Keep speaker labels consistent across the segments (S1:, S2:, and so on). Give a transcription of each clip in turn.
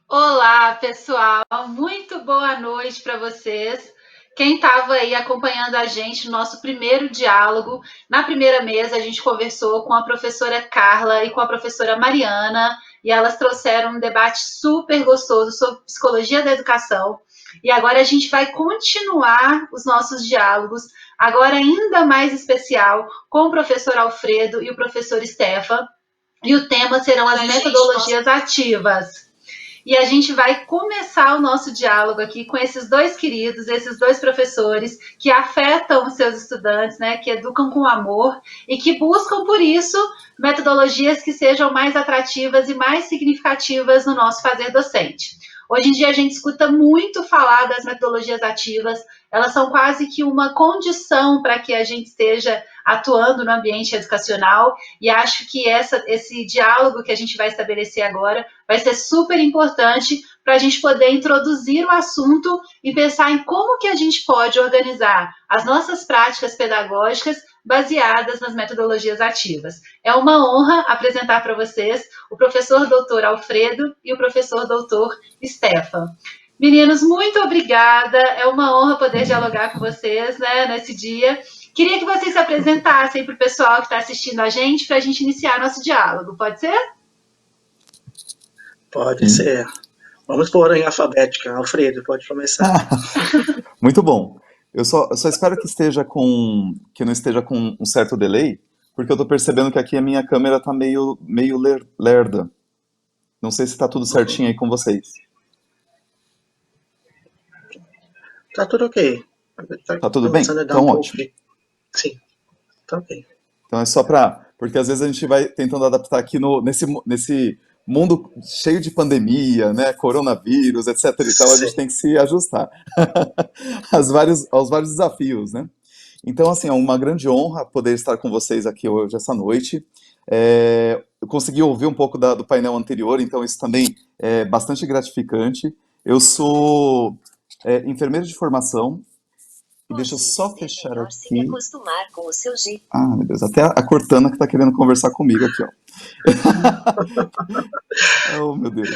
S1: Olá, pessoal. Muito boa noite para vocês. Quem estava aí acompanhando a gente no nosso primeiro diálogo, na primeira mesa a gente conversou com a professora Carla e com a professora Mariana, e elas trouxeram um debate super gostoso sobre psicologia da educação. E agora a gente vai continuar os nossos diálogos, agora ainda mais especial, com o professor Alfredo e o professor Stefan. E o tema serão as metodologias ativas. E a gente vai começar o nosso diálogo aqui com esses dois queridos, esses dois professores que afetam os seus estudantes, né, que educam com amor e que buscam, por isso, metodologias que sejam mais atrativas e mais significativas no nosso fazer docente. Hoje em dia a gente escuta muito falar das metodologias ativas, elas são quase que uma condição para que a gente esteja atuando no ambiente educacional, e acho que esse diálogo que a gente vai estabelecer agora vai ser super importante para a gente poder introduzir o assunto e pensar em como que a gente pode organizar as nossas práticas pedagógicas baseadas nas metodologias ativas. É uma honra apresentar para vocês o professor doutor Alfredo e o professor doutor Stefan. Meninos, muito obrigada. É uma honra poder dialogar com vocês, né, nesse dia. Queria que vocês se apresentassem para o pessoal que está assistindo a gente, para a gente iniciar nosso diálogo. Pode ser?
S2: Pode ser. Vamos pôr em alfabética. Alfredo, pode começar.
S3: Muito bom. Eu só espero que não esteja com um certo delay, porque eu tô percebendo que aqui a minha câmera tá meio lerda. Não sei se tá tudo certinho aí com vocês.
S2: Tá tudo ok. Tá
S3: Tá tudo bem?
S2: começando a dar
S3: Então,
S2: um pouco
S3: ótimo.
S2: de... Sim, tá ok.
S3: Então é só pra. Porque às vezes a gente vai tentando adaptar aqui nesse mundo cheio de pandemia, né? Coronavírus, etc e tal, a gente
S2: Sim.
S3: tem que se ajustar aos vários desafios, né? Então, assim, é uma grande honra poder estar com vocês aqui hoje, essa noite. Eu consegui ouvir um pouco do painel anterior, então isso também é bastante gratificante. Eu sou enfermeiro de formação, e deixa eu só fechar aqui. Ah, meu Deus, até a Cortana que está querendo conversar comigo aqui, ó. Oh, meu Deus.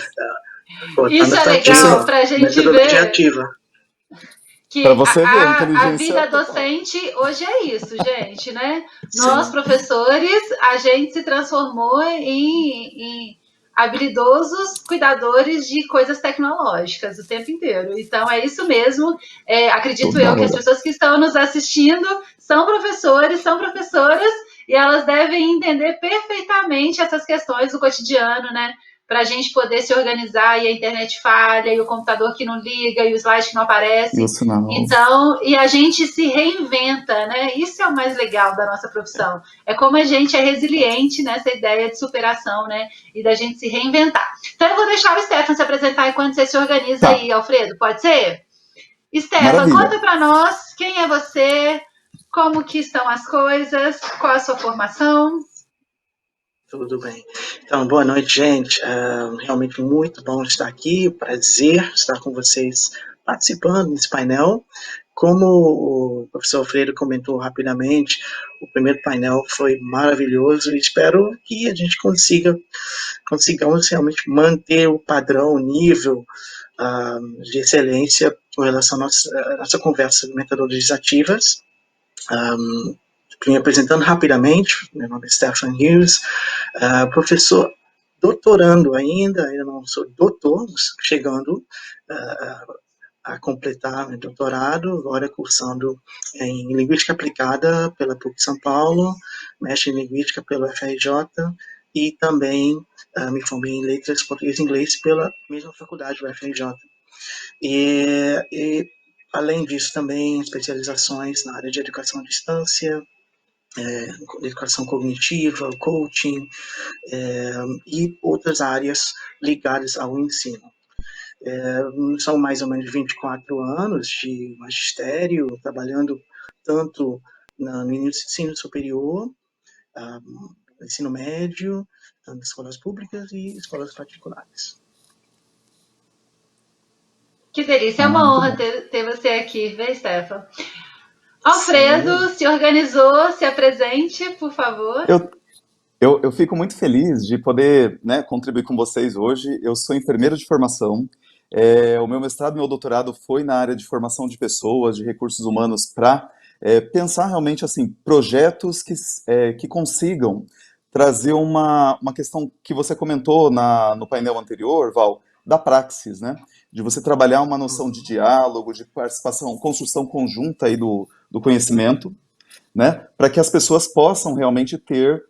S1: Isso é
S2: Tá
S1: legal
S2: ativa.
S1: para a gente
S2: Metodologia
S1: ver
S2: ativa.
S3: Para
S1: que
S3: você ver, a
S1: a
S3: inteligência
S1: vida
S3: total.
S1: docente hoje é isso, gente, né? Nós,
S2: Sim.
S1: professores, a gente se transformou em habilidosos cuidadores de coisas tecnológicas o tempo inteiro. Então, é isso mesmo. Acredito
S3: Toda
S1: eu que as
S3: hora.
S1: pessoas que estão nos assistindo são professores, são professoras, e elas devem entender perfeitamente essas questões do cotidiano, né? Para a gente poder se organizar e a internet falha, e o computador que não liga, e o slide que não
S3: E o
S1: aparece.
S3: sinal.
S1: Então, e a gente se reinventa, né? Isso é o mais legal da nossa profissão. É como a gente é resiliente nessa ideia de superação, né? E da gente se reinventar. Então, eu vou deixar o Stefan se apresentar enquanto você se organiza
S3: Tá,
S1: aí, Alfredo. Pode ser? Stefan,
S3: maravilha.
S1: conta para nós quem é você, como que estão as coisas, qual a sua formação.
S2: Tudo bem. Então, boa noite, gente. Realmente muito bom estar aqui. Prazer estar com vocês participando desse painel. Como o professor Alfredo comentou rapidamente, o primeiro painel foi maravilhoso e espero que a gente consigamos realmente manter o padrão, o nível de excelência com relação à nossa conversa de metodologias ativas. Me apresentando rapidamente, meu nome é Stephen Hughes, professor doutorando ainda não sou doutor, chegando a completar meu doutorado, agora cursando em Linguística Aplicada pela PUC São Paulo, mestre em Linguística pelo FRJ e também me formei em Letras Português e Inglês pela mesma faculdade, o FRJ. E além disso, também especializações na área de educação à distância, educação cognitiva, coaching e outras áreas ligadas ao ensino. São mais ou menos 24 anos de magistério, trabalhando tanto no ensino superior, ensino médio, tanto escolas públicas e escolas particulares.
S1: Que delícia, é
S3: Ah,
S1: uma
S3: muito
S1: honra
S3: bom.
S1: ter você aqui, vê, Stefan? Alfredo,
S2: Sim.
S1: se organizou, se apresente, por favor.
S3: Eu, Eu fico muito feliz de poder, né, contribuir com vocês hoje. Eu sou enfermeiro de formação. O meu mestrado e meu doutorado foi na área de formação de pessoas, de recursos humanos, para pensar realmente assim projetos que consigam trazer uma questão que você comentou no painel anterior, Val, da praxis, né? De você trabalhar uma noção de diálogo, de participação, construção conjunta aí do conhecimento, né, para que as pessoas possam realmente ter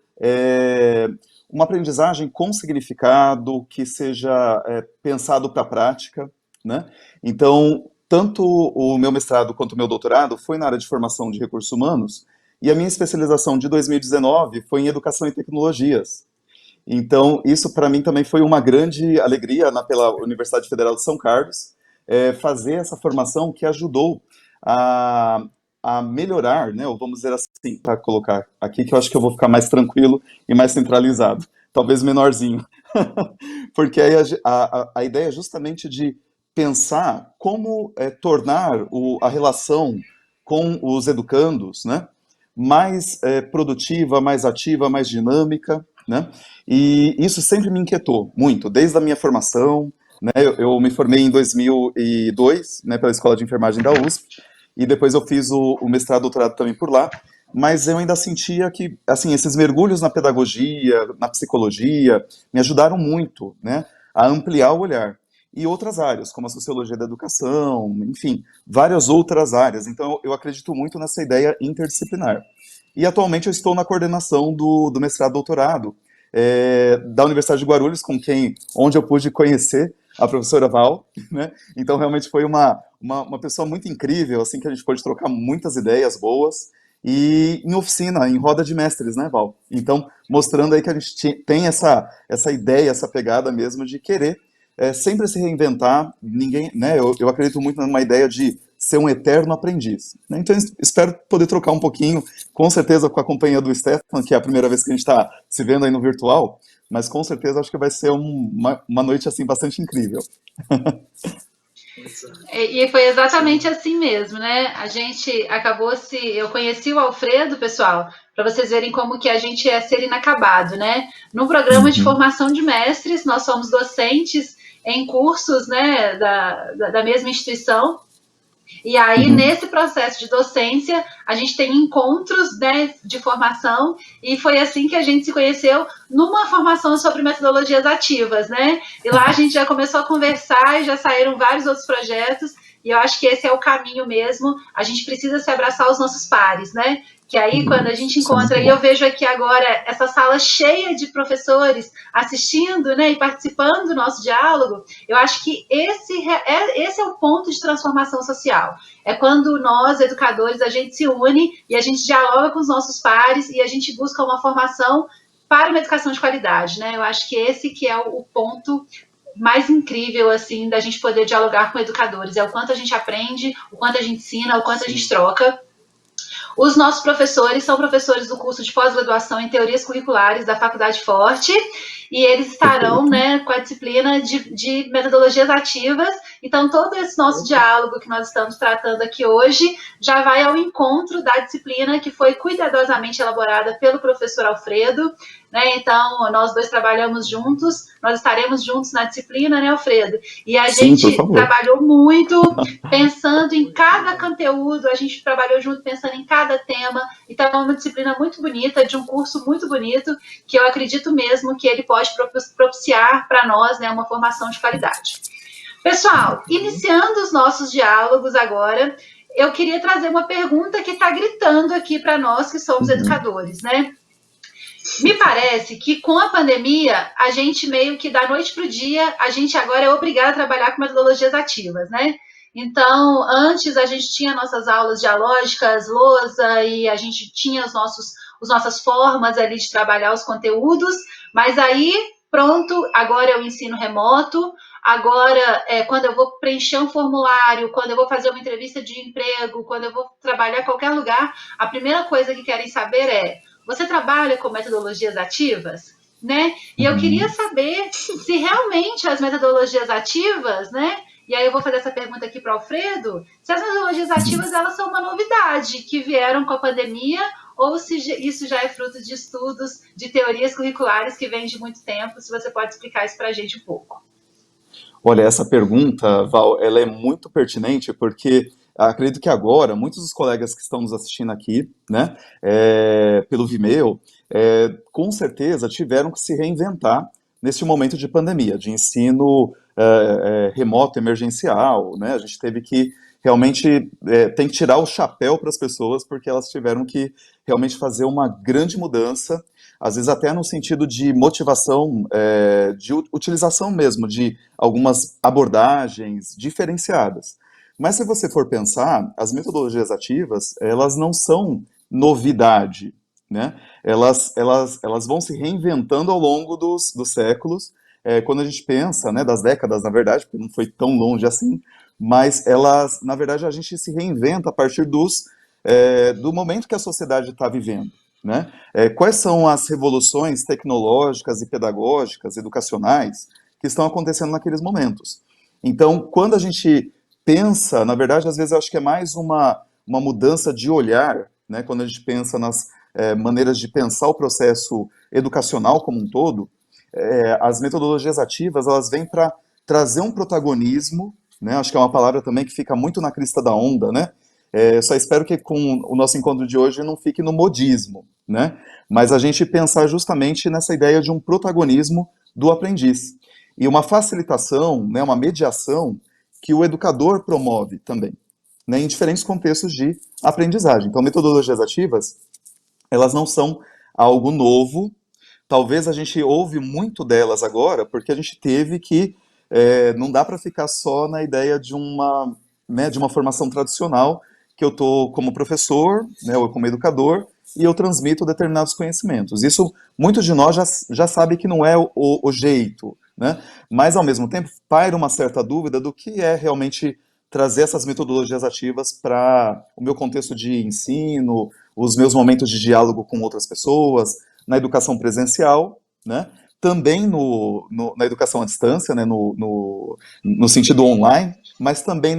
S3: uma aprendizagem com significado, que seja pensado para a prática, né? Então, tanto o meu mestrado quanto o meu doutorado foi na área de formação de recursos humanos, e a minha especialização de 2019 foi em educação e tecnologias. Então, isso para mim também foi uma grande alegria pela Universidade Federal de São Carlos, fazer essa formação que ajudou a, a melhorar, né, ou vamos dizer assim, para colocar aqui, que eu acho que eu vou ficar mais tranquilo e mais centralizado, talvez menorzinho. Porque aí a ideia é justamente de pensar como tornar a relação com os educandos, né, mais produtiva, mais ativa, mais dinâmica, né? E isso sempre me inquietou muito, desde a minha formação, né? Eu me formei em 2002, né, pela Escola de Enfermagem da USP, e depois eu fiz o mestrado, doutorado também por lá, mas eu ainda sentia que, assim, esses mergulhos na pedagogia, na psicologia, me ajudaram muito, né, a ampliar o olhar. E outras áreas, como a sociologia da educação, enfim, várias outras áreas. Então, eu acredito muito nessa ideia interdisciplinar. E atualmente eu estou na coordenação do mestrado e doutorado da Universidade de Guarulhos, onde eu pude conhecer a professora Val, né? Então realmente foi uma pessoa muito incrível, assim, que a gente pôde trocar muitas ideias boas, e em oficina, em roda de mestres, né, Val? Então, mostrando aí que a gente tem essa ideia, essa pegada mesmo de querer sempre se reinventar. Ninguém, né, eu acredito muito numa ideia de ser um eterno aprendiz, né? Então, espero poder trocar um pouquinho, com certeza com a companhia do Stefan, que é a primeira vez que a gente está se vendo aí no virtual, mas com certeza acho que vai ser uma noite assim bastante incrível.
S1: E foi exatamente assim mesmo, né? A gente acabou eu conheci o Alfredo, pessoal, para vocês verem como que a gente é ser inacabado, né? No programa de
S3: Uhum.
S1: formação de mestres, nós somos docentes em cursos, né, da mesma instituição. E aí,
S3: Uhum.
S1: nesse processo de docência, a gente tem encontros, né, de formação, e foi assim que a gente se conheceu numa formação sobre metodologias ativas, né? E lá a gente já começou a conversar e já saíram vários outros projetos, e eu acho que esse é o caminho mesmo. A gente precisa se abraçar aos nossos pares, né? Que aí, quando a gente
S3: Isso é
S1: encontra,
S3: muito
S1: e eu
S3: bom.
S1: vejo aqui agora essa sala cheia de professores assistindo, né, e participando do nosso diálogo, eu acho que esse é o ponto de transformação social. É quando nós, educadores, a gente se une e a gente dialoga com os nossos pares e a gente busca uma formação para uma educação de qualidade, né? Eu acho que esse que é o ponto mais incrível, assim, da gente poder dialogar com educadores. É o quanto a gente aprende, o quanto a gente ensina, o quanto a gente troca. Os nossos professores são professores do curso de pós-graduação em teorias curriculares da Faculdade Forte, e eles estarão,
S3: Perfeito.
S1: né, com a disciplina de metodologias ativas. Então, todo esse nosso diálogo que nós estamos tratando aqui hoje já vai ao encontro da disciplina que foi cuidadosamente elaborada pelo professor Alfredo, né? Então, nós dois trabalhamos juntos, nós estaremos juntos na disciplina, né, Alfredo? E a
S3: Sim, por
S1: gente
S3: favor.
S1: trabalhou muito pensando em cada conteúdo, a gente trabalhou junto pensando em cada tema. Então, é uma disciplina muito bonita, de um curso muito bonito, que eu acredito mesmo que ele pode propiciar para nós, né, uma formação de qualidade. Pessoal, iniciando os nossos diálogos agora, eu queria trazer uma pergunta que está gritando aqui para nós que somos
S3: Uhum.
S1: educadores, né? Me parece que com a pandemia, a gente meio que da noite para o dia, a gente agora é obrigado a trabalhar com metodologias ativas, né? Então, antes a gente tinha nossas aulas dialógicas, lousa, e a gente tinha as nossas formas ali de trabalhar os conteúdos, mas aí, pronto, agora é o ensino remoto, agora, quando eu vou preencher um formulário, quando eu vou fazer uma entrevista de emprego, quando eu vou trabalhar em qualquer lugar, a primeira coisa que querem saber é: você trabalha com metodologias ativas? Né? E eu queria
S3: Uhum.
S1: saber se realmente as metodologias ativas, né? E aí eu vou fazer essa pergunta aqui para o Alfredo, se as metodologias
S3: Uhum.
S1: ativas elas são uma novidade que vieram com a pandemia ou se isso já é fruto de estudos, de teorias curriculares que vêm de muito tempo, se você pode explicar isso para a gente um pouco.
S3: Olha, essa pergunta, Val, ela é muito pertinente porque acredito que agora muitos dos colegas que estão nos assistindo aqui, né, pelo Vimeo, com certeza tiveram que se reinventar nesse momento de pandemia, de ensino remoto emergencial, né? A gente teve que realmente tem que tirar o chapéu para as pessoas porque elas tiveram que realmente fazer uma grande mudança, às vezes até no sentido de motivação, de utilização mesmo de algumas abordagens diferenciadas. Mas se você for pensar, as metodologias ativas, elas não são novidade, né? Elas vão se reinventando ao longo dos séculos, quando a gente pensa, né, das décadas, na verdade, porque não foi tão longe assim, mas elas, na verdade, a gente se reinventa a partir do momento que a sociedade está vivendo, né? Quais são as revoluções tecnológicas e pedagógicas, educacionais, que estão acontecendo naqueles momentos? Então, quando a gente pensa, na verdade, às vezes eu acho que é mais uma mudança de olhar, né? Quando a gente pensa nas maneiras de pensar o processo educacional como um todo, as metodologias ativas, elas vêm para trazer um protagonismo, né? Acho que é uma palavra também que fica muito na crista da onda, né? Só espero que com o nosso encontro de hoje não fique no modismo, né? Mas a gente pensar justamente nessa ideia de um protagonismo do aprendiz. E uma facilitação, né, uma mediação que o educador promove também, né, em diferentes contextos de aprendizagem. Então, metodologias ativas, elas não são algo novo. Talvez a gente ouve muito delas agora, porque a gente teve que, não dá para ficar só na ideia né, de uma formação tradicional, que eu estou como professor, né, ou como educador, e eu transmito determinados conhecimentos. Isso, muitos de nós já sabe que não é o jeito, né? Mas, ao mesmo tempo, paira uma certa dúvida do que é realmente trazer essas metodologias ativas para o meu contexto de ensino, os meus momentos de diálogo com outras pessoas, na educação presencial, né? Também na educação à distância, né? No sentido online, mas também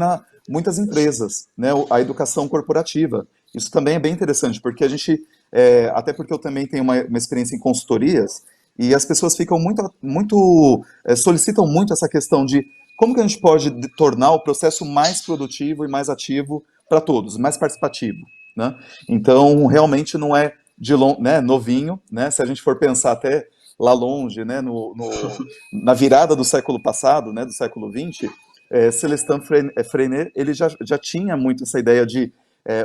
S3: muitas empresas, né? A educação corporativa. Isso também é bem interessante, porque a gente, até porque eu também tenho uma experiência em consultorias, e as pessoas ficam solicitam muito essa questão de como que a gente pode tornar o processo mais produtivo e mais ativo para todos, mais participativo, né? Então, realmente não é né, novinho, né? Se a gente for pensar até lá longe, né, na virada do século passado, né, do século XX, Celestin Freinet, ele já tinha muito essa ideia de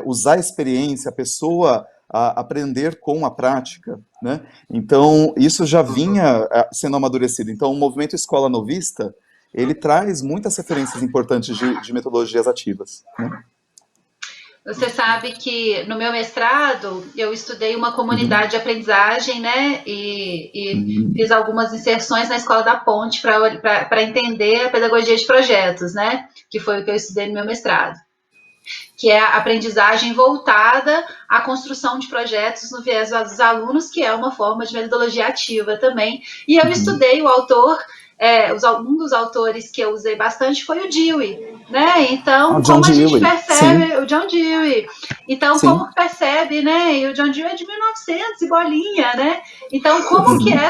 S3: usar a experiência, a pessoa a aprender com a prática, né? Então, isso já vinha sendo amadurecido. Então, o movimento Escola Novista, ele traz muitas referências importantes de metodologias ativas, né?
S1: Você sabe que no meu mestrado eu estudei uma
S3: Uhum.
S1: comunidade de aprendizagem, né? E
S3: Uhum.
S1: fiz algumas inserções na Escola da Ponte para entender a pedagogia de projetos, né? Que foi o que eu estudei no meu mestrado, que é a aprendizagem voltada à construção de projetos no viés dos alunos, que é uma forma de metodologia ativa também. E eu
S3: Uhum.
S1: estudei o autor, um dos autores que eu usei bastante foi o Dewey, né? Então,
S3: John
S1: como a gente
S3: Dewey, sim,
S1: percebe, o John Dewey, então,
S3: sim.
S1: como percebe, né? E o John Dewey é de 1900 e bolinha, né? Então, como que
S3: Uhum.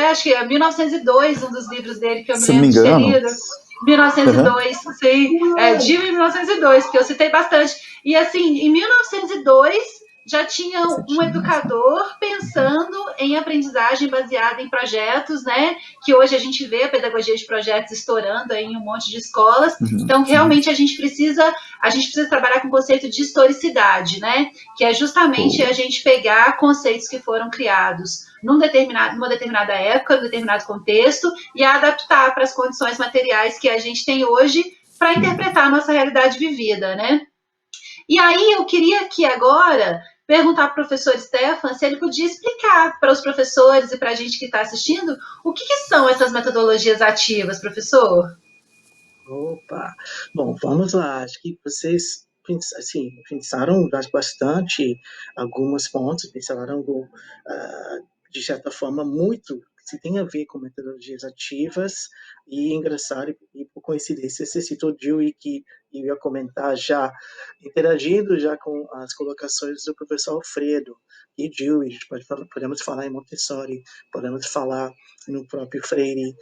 S1: acho que é 1902, um dos livros dele que eu me
S3: Se não me
S1: lembro de ter
S3: engano.
S1: lido,
S3: Uhum.
S1: 1902, sim, Dewey 1902, que eu citei bastante. E assim, em 1902 já tinha
S3: Você
S1: um
S3: tinha razão.
S1: educador pensando em aprendizagem baseada em projetos, né? Que hoje a gente vê a pedagogia de projetos estourando aí em um monte de escolas.
S3: Uhum.
S1: Então,
S3: Uhum.
S1: realmente a gente precisa trabalhar com o conceito de historicidade, né? Que é justamente
S3: Boa.
S1: a gente pegar conceitos que foram criados numa determinada época, num determinado contexto, e adaptar para as condições materiais que a gente tem hoje para interpretar a nossa realidade vivida, né? E aí eu queria aqui agora perguntar para o professor Stefan se ele podia explicar para os professores e para a gente que está assistindo o que são essas metodologias ativas, professor?
S2: Opa! Bom, vamos lá. Acho que vocês assim, pensaram bastante alguns pontos, pensaram de certa forma muito que tem a ver com metodologias ativas e engraçado e por coincidência você citou Dewey eu ia comentar já, interagindo já com as colocações do professor Alfredo e Dewey, a gente podemos falar em Montessori, podemos falar no próprio Freire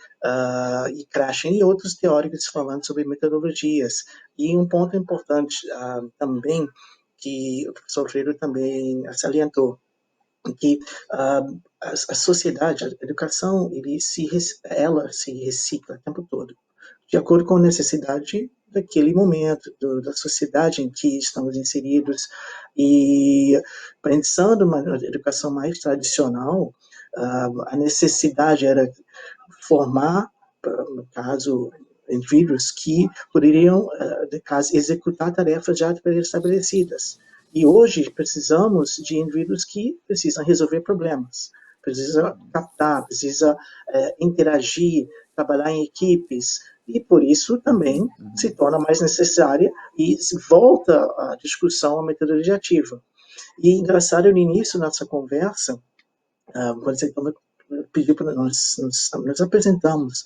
S2: e Krashen e outros teóricos falando sobre metodologias. E um ponto importante também, que o professor Freire também salientou, que a sociedade, a educação, ela se recicla o tempo todo, de acordo com a necessidade daquele momento, da sociedade em que estamos inseridos. E pensando numa educação mais tradicional, a necessidade era formar, no caso, indivíduos que poderiam, de caso, executar tarefas já estabelecidas. E hoje precisamos de indivíduos que precisam resolver problemas, precisa captar, precisa interagir, trabalhar em equipes, e por isso também se torna mais necessária e volta a discussão à metodologia ativa. E engraçado, no início da nossa conversa, quando você pediu para nos apresentamos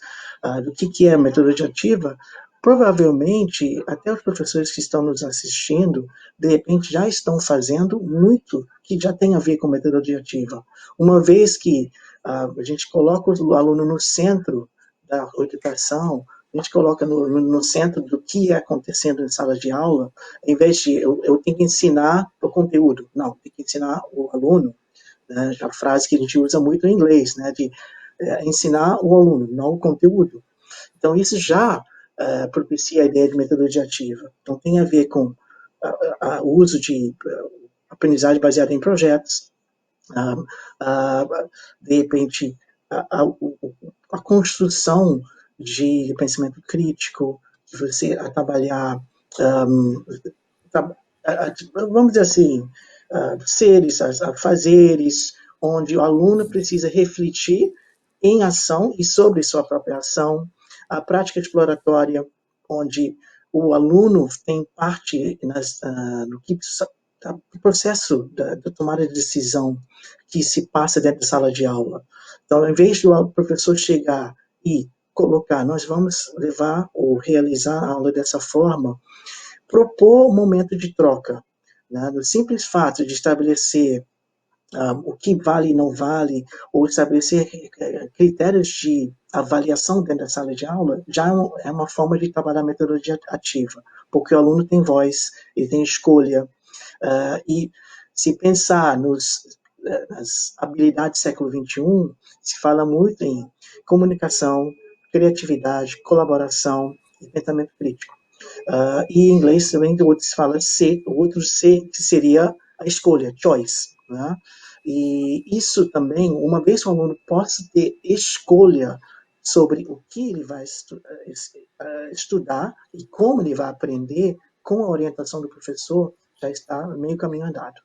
S2: do que é a metodologia ativa, provavelmente até os professores que estão nos assistindo, de repente já estão fazendo muito que já tem a ver com metodologia ativa. Uma vez que a gente coloca o aluno no centro da educação, a gente coloca no centro do que é acontecendo em sala de aula, em vez de eu tenho que ensinar o conteúdo, não, tem que ensinar o aluno, né, a frase que a gente usa muito em inglês, né, de ensinar o aluno, não o conteúdo. Então, isso já propicia a ideia de metodologia ativa. Então, tem a ver com o uso de aprendizagem baseada em projetos, de repente, a construção de pensamento crítico, de você trabalhar, vamos dizer assim, seres, a fazeres, onde o aluno precisa refletir em ação e sobre sua própria ação, a prática exploratória, onde o aluno tem parte no processo da tomada de decisão que se passa dentro da sala de aula. Então, em vez do professor chegar e colocar, nós vamos levar ou realizar a aula dessa forma, propor um momento de troca, né? No simples fato de estabelecer o que vale e não vale, ou estabelecer critérios de avaliação dentro da sala de aula, já é uma forma de trabalhar a metodologia ativa, porque o aluno tem voz, ele tem escolha, e se pensar nas habilidades do século XXI, se fala muito em comunicação, criatividade, colaboração e pensamento crítico. E em inglês também se fala C, que seria a escolha, choice. Né? E isso também, uma vez que o aluno possa ter escolha sobre o que ele vai estudar e como ele vai aprender, com a orientação do professor, já está meio caminho andado.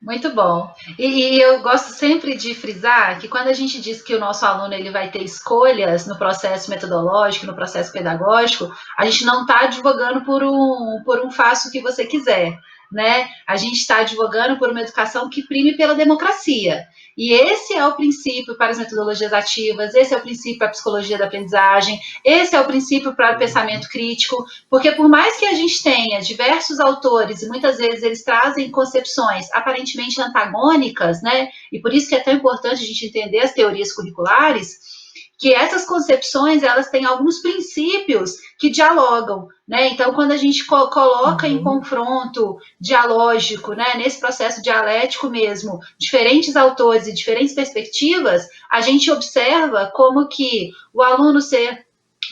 S1: Muito bom. E eu gosto sempre de frisar que quando a gente diz que o nosso aluno ele vai ter escolhas no processo metodológico, no processo pedagógico, a gente não está advogando por um faça o que você quiser, né? A gente está advogando por uma educação que prime pela democracia. E esse é o princípio para as metodologias ativas, esse é o princípio para a psicologia da aprendizagem, esse é o princípio para o pensamento crítico, porque por mais que a gente tenha diversos autores, e muitas vezes eles trazem concepções aparentemente antagônicas, né? E por isso que é tão importante a gente entender as teorias curriculares, que essas concepções, elas têm alguns princípios que dialogam, né? Então, quando a gente coloca em confronto dialógico, né, nesse processo dialético mesmo, diferentes autores e diferentes perspectivas, a gente observa como que o aluno ser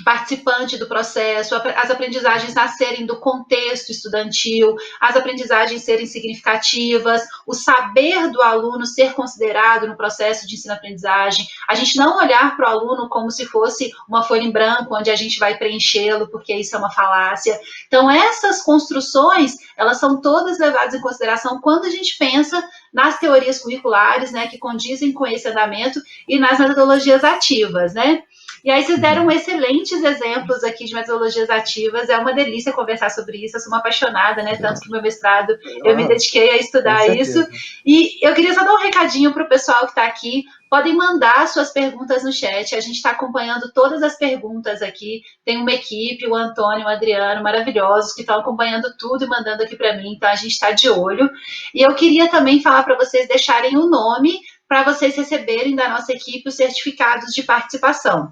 S1: participante do processo, as aprendizagens nascerem do contexto estudantil, as aprendizagens serem significativas, o saber do aluno ser considerado no processo de ensino-aprendizagem, a gente não olhar para o aluno como se fosse uma folha em branco, onde a gente vai preenchê-lo, porque isso é uma falácia. Então, essas construções, elas são todas levadas em consideração quando a gente pensa nas teorias curriculares, né, que condizem com esse andamento e nas metodologias ativas, né? E aí vocês deram excelentes exemplos aqui de metodologias ativas, é uma delícia conversar sobre isso, eu sou uma apaixonada, né, tanto que no meu mestrado eu me dediquei a estudar isso, e eu queria só dar um recadinho para o pessoal que está aqui, podem mandar suas perguntas no chat. A gente está acompanhando todas as perguntas aqui. Tem uma equipe, o Antônio, o Adriano, maravilhosos, que estão acompanhando tudo e mandando aqui para mim. Então, a gente está de olho. E eu queria também falar para vocês deixarem o nome para vocês receberem da nossa equipe os certificados de participação.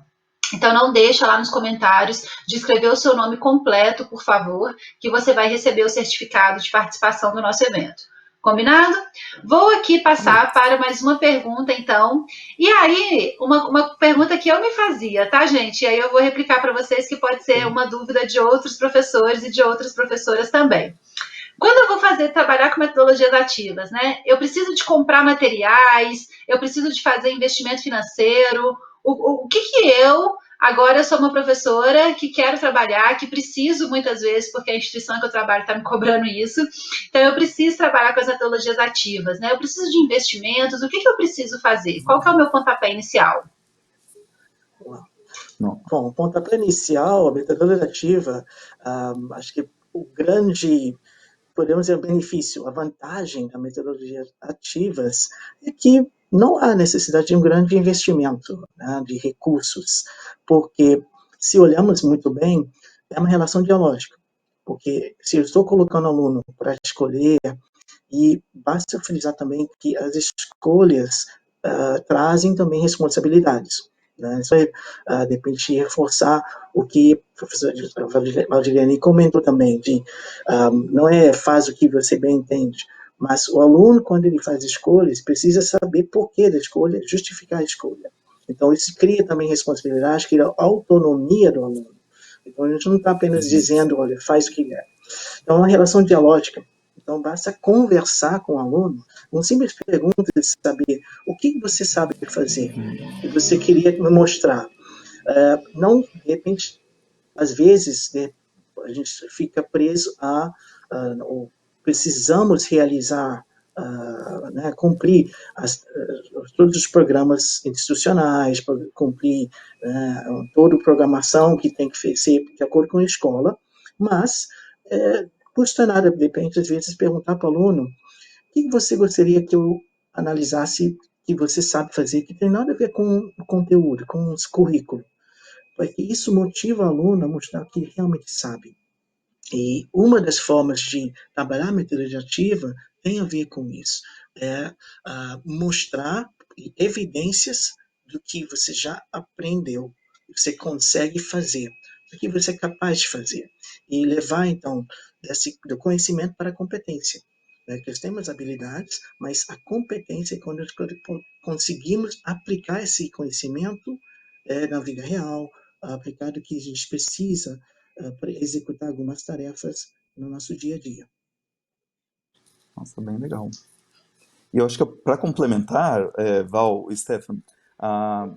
S1: Então, não deixa lá nos comentários de escrever o seu nome completo, por favor, que você vai receber o certificado de participação do nosso evento. Combinado? Vou aqui passar para mais uma pergunta, então. E aí, uma pergunta que eu me fazia, tá, gente? E aí eu vou replicar para vocês, que pode ser uma dúvida de outros professores e de outras professoras também. Quando eu vou trabalhar com metodologias ativas, né? Eu preciso de comprar materiais, eu preciso de fazer investimento financeiro. O que agora eu sou uma professora que quero trabalhar, que preciso muitas vezes, porque a instituição que eu trabalho está me cobrando isso. Então, eu preciso trabalhar com as metodologias ativas, né? Eu preciso de investimentos. O que eu preciso fazer? Qual que é o meu pontapé inicial?
S2: Bom, o pontapé inicial, a metodologia ativa, acho que o grande, podemos dizer, benefício, a vantagem das metodologias ativas é que não há necessidade de um grande investimento, né, de recursos, porque se olharmos muito bem, é uma relação dialógica, porque se eu estou colocando aluno para escolher, e basta frisar também que as escolhas trazem também responsabilidades. Né? Isso aí, depende de reforçar o que a professora Valdiliane comentou também, de não é faz o que você bem entende, mas o aluno, quando ele faz escolhas, precisa saber por que da escolha, justificar a escolha. Então, isso cria também responsabilidade, cria autonomia do aluno. Então, a gente não está apenas dizendo, olha, faz o que quer. Então, é uma relação dialógica. Então, basta conversar com o aluno, uma simples pergunta de saber o que você sabe fazer, que você queria me mostrar. Não, de repente, às vezes, né, a gente fica preso ou precisamos realizar, né, cumprir todos os programas institucionais, cumprir toda a programação que tem que ser de acordo com a escola, mas custa nada, de repente, às vezes, perguntar para o aluno o que você gostaria que eu analisasse que você sabe fazer, que tem nada a ver com o conteúdo, com os currículos. Porque isso motiva o aluno a mostrar que realmente sabe. E uma das formas de trabalhar a metodologia ativa tem a ver com isso. Mostrar evidências do que você já aprendeu, você consegue fazer, do que você é capaz de fazer. E levar, então, do conhecimento para a competência. Né? Que nós temos habilidades, mas a competência é quando conseguimos aplicar esse conhecimento na vida real, aplicar o que a gente precisa para executar algumas tarefas no nosso dia a dia.
S3: Nossa, bem legal. E eu acho que para complementar, Val e Stefan,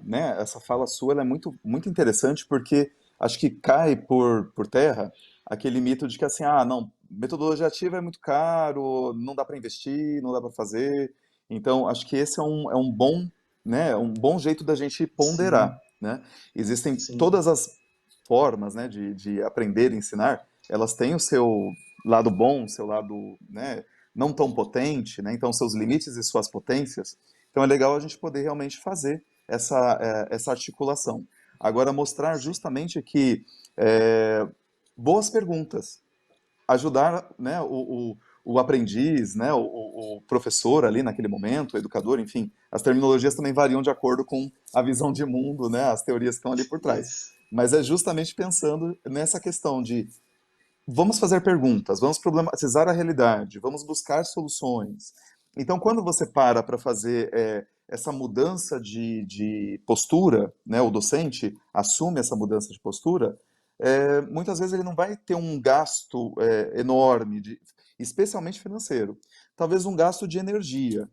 S3: né, essa fala sua ela é muito, muito interessante porque acho que cai por terra aquele mito de que assim, não, metodologia ativa é muito caro, não dá para investir, não dá para fazer. Então, acho que esse é um bom, né, um bom jeito da gente ponderar, né? Existem todas as formas, né, de aprender e ensinar, elas têm o seu lado bom, o seu lado, né, não tão potente, né? Então seus limites e suas potências. Então é legal a gente poder realmente fazer essa articulação. Agora mostrar justamente que boas perguntas, ajudar, né, o aprendiz, né, o professor ali naquele momento, o educador, enfim, as terminologias também variam de acordo com a visão de mundo, né, as teorias que estão ali por trás. Mas é justamente pensando nessa questão de vamos fazer perguntas, vamos problematizar a realidade, vamos buscar soluções. Então, quando você para fazer essa mudança de postura, né, o docente assume essa mudança de postura, muitas vezes ele não vai ter um gasto enorme, especialmente financeiro. Talvez um gasto de energia,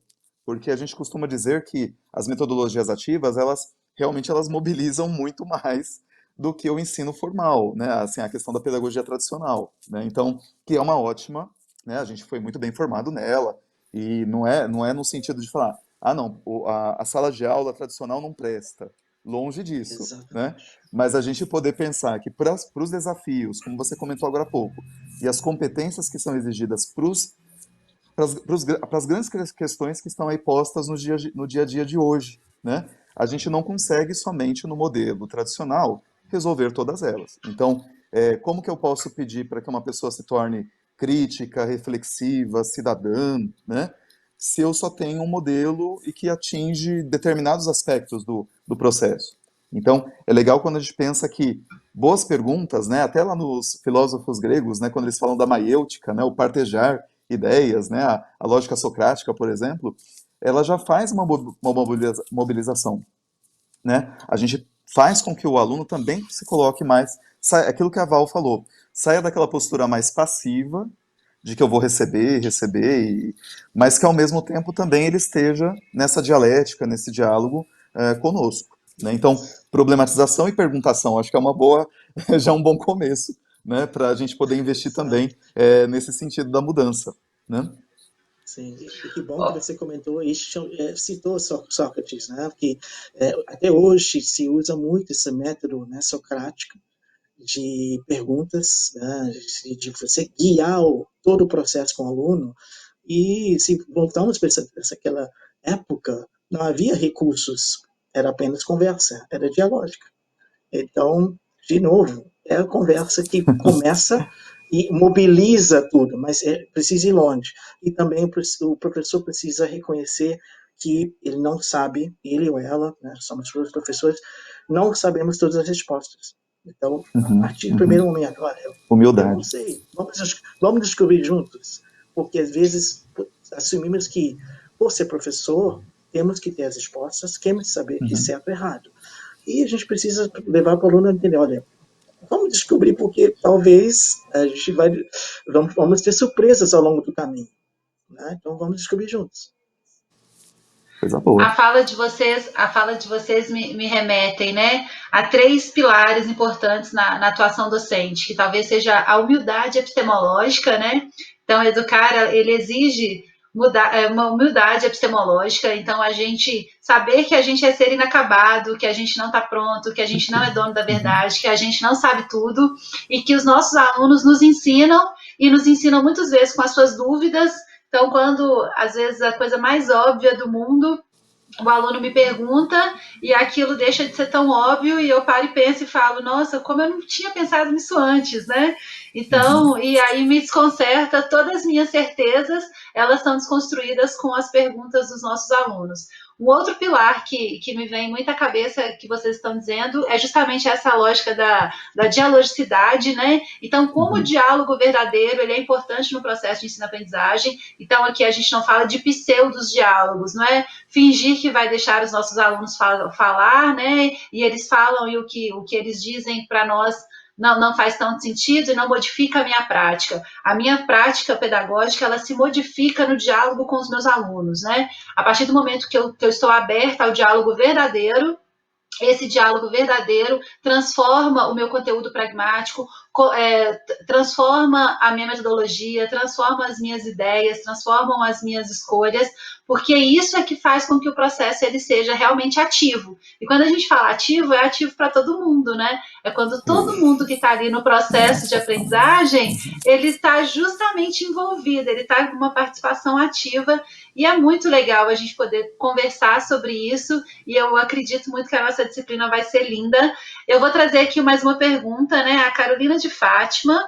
S3: porque a gente costuma dizer que as metodologias ativas, elas realmente elas mobilizam muito mais do que o ensino formal, né? Assim, a questão da pedagogia tradicional, né? Então, que é uma ótima, né? A gente foi muito bem formado nela e não é no sentido de falar, não, a sala de aula tradicional não presta, longe disso, né? Mas a gente poder pensar que para os desafios, como você comentou agora há pouco, e as competências que são exigidas para as grandes questões que estão aí postas no dia a dia de hoje, né, a gente não consegue somente no modelo tradicional resolver todas elas. Então, como que eu posso pedir para que uma pessoa se torne crítica, reflexiva, cidadã, né, se eu só tenho um modelo e que atinge determinados aspectos do processo? Então, é legal quando a gente pensa que boas perguntas, né, até lá nos filósofos gregos, né, quando eles falam da maiêutica, né, o partejar ideias, né, a lógica socrática, por exemplo, ela já faz uma mobilização, né? A gente faz com que o aluno também se coloque mais, aquilo que a Val falou, saia daquela postura mais passiva, de que eu vou receber, receber, mas que ao mesmo tempo também ele esteja nessa dialética, nesse diálogo conosco, né? Então, problematização e perguntação, acho que é uma boa, já um bom começo, né? Para a gente poder investir também
S2: Exato.
S3: nesse sentido da mudança, né?
S2: Sim, e que bom que você comentou isso, citou Sócrates, né? Que até hoje se usa muito esse método, né, socrático de perguntas, né, de você guiar todo o processo com o aluno. E se voltamos para aquela época, não havia recursos, era apenas conversa, era dialógica. Então, de novo, é a conversa que começa e mobiliza tudo, mas precisa ir longe. E também o professor precisa reconhecer que ele não sabe, ele ou ela, né, somos todos professores, não sabemos todas as respostas. Então, a
S3: Uhum,
S2: partir do
S3: uhum.
S2: primeiro momento, olha, eu não
S3: Humildade.
S2: sei, vamos descobrir juntos, porque às vezes assumimos que, por ser professor, temos que ter as respostas, temos que saber de
S3: Uhum.
S2: certo e errado. E a gente precisa levar para o aluno a entender, olha, vamos descobrir porque talvez a gente vamos ter surpresas ao longo do caminho, né? Então vamos descobrir juntos.
S3: Coisa boa.
S1: A fala de vocês me remetem, né, a três pilares importantes na atuação docente, que talvez seja a humildade epistemológica, né? Então, educar, ele exige uma humildade epistemológica, então a gente saber que a gente é ser inacabado, que a gente não está pronto, que a gente não é dono da
S3: Uhum.
S1: verdade, que a gente não sabe tudo e que os nossos alunos nos ensinam e nos ensinam muitas vezes com as suas dúvidas. Então, quando às vezes a coisa mais óbvia do mundo o aluno me pergunta e aquilo deixa de ser tão óbvio e eu paro e penso e falo, nossa, como eu não tinha pensado nisso antes, né?
S3: Uhum.
S1: Então, e aí me desconcerta, todas as minhas certezas, elas são desconstruídas com as perguntas dos nossos alunos. Um outro pilar que me vem muito à cabeça que vocês estão dizendo é justamente essa lógica da dialogicidade, né? Então, como o
S3: Uhum.
S1: diálogo verdadeiro ele é importante no processo de ensino-aprendizagem. Então, aqui a gente não fala de pseudos diálogos, não é? Fingir que vai deixar os nossos alunos falar, né? E eles falam e o que eles dizem para nós não faz tanto sentido e não modifica a minha prática. A minha prática pedagógica, ela se modifica no diálogo com os meus alunos, né? A partir do momento que eu estou aberta ao diálogo verdadeiro, esse diálogo verdadeiro transforma o meu conteúdo pragmático, transforma a minha metodologia, transforma as minhas ideias, transformam as minhas escolhas, porque isso é que faz com que o processo ele seja realmente ativo. E quando a gente fala ativo, é ativo para todo mundo, né? É quando todo mundo que está ali no processo de
S3: Nossa, falando.
S1: aprendizagem, ele está justamente envolvido, ele está com uma participação ativa, e é muito legal a gente poder conversar sobre isso, e eu acredito muito que a nossa disciplina vai ser linda. Eu vou trazer aqui mais uma pergunta, né? A Carolina de Fátima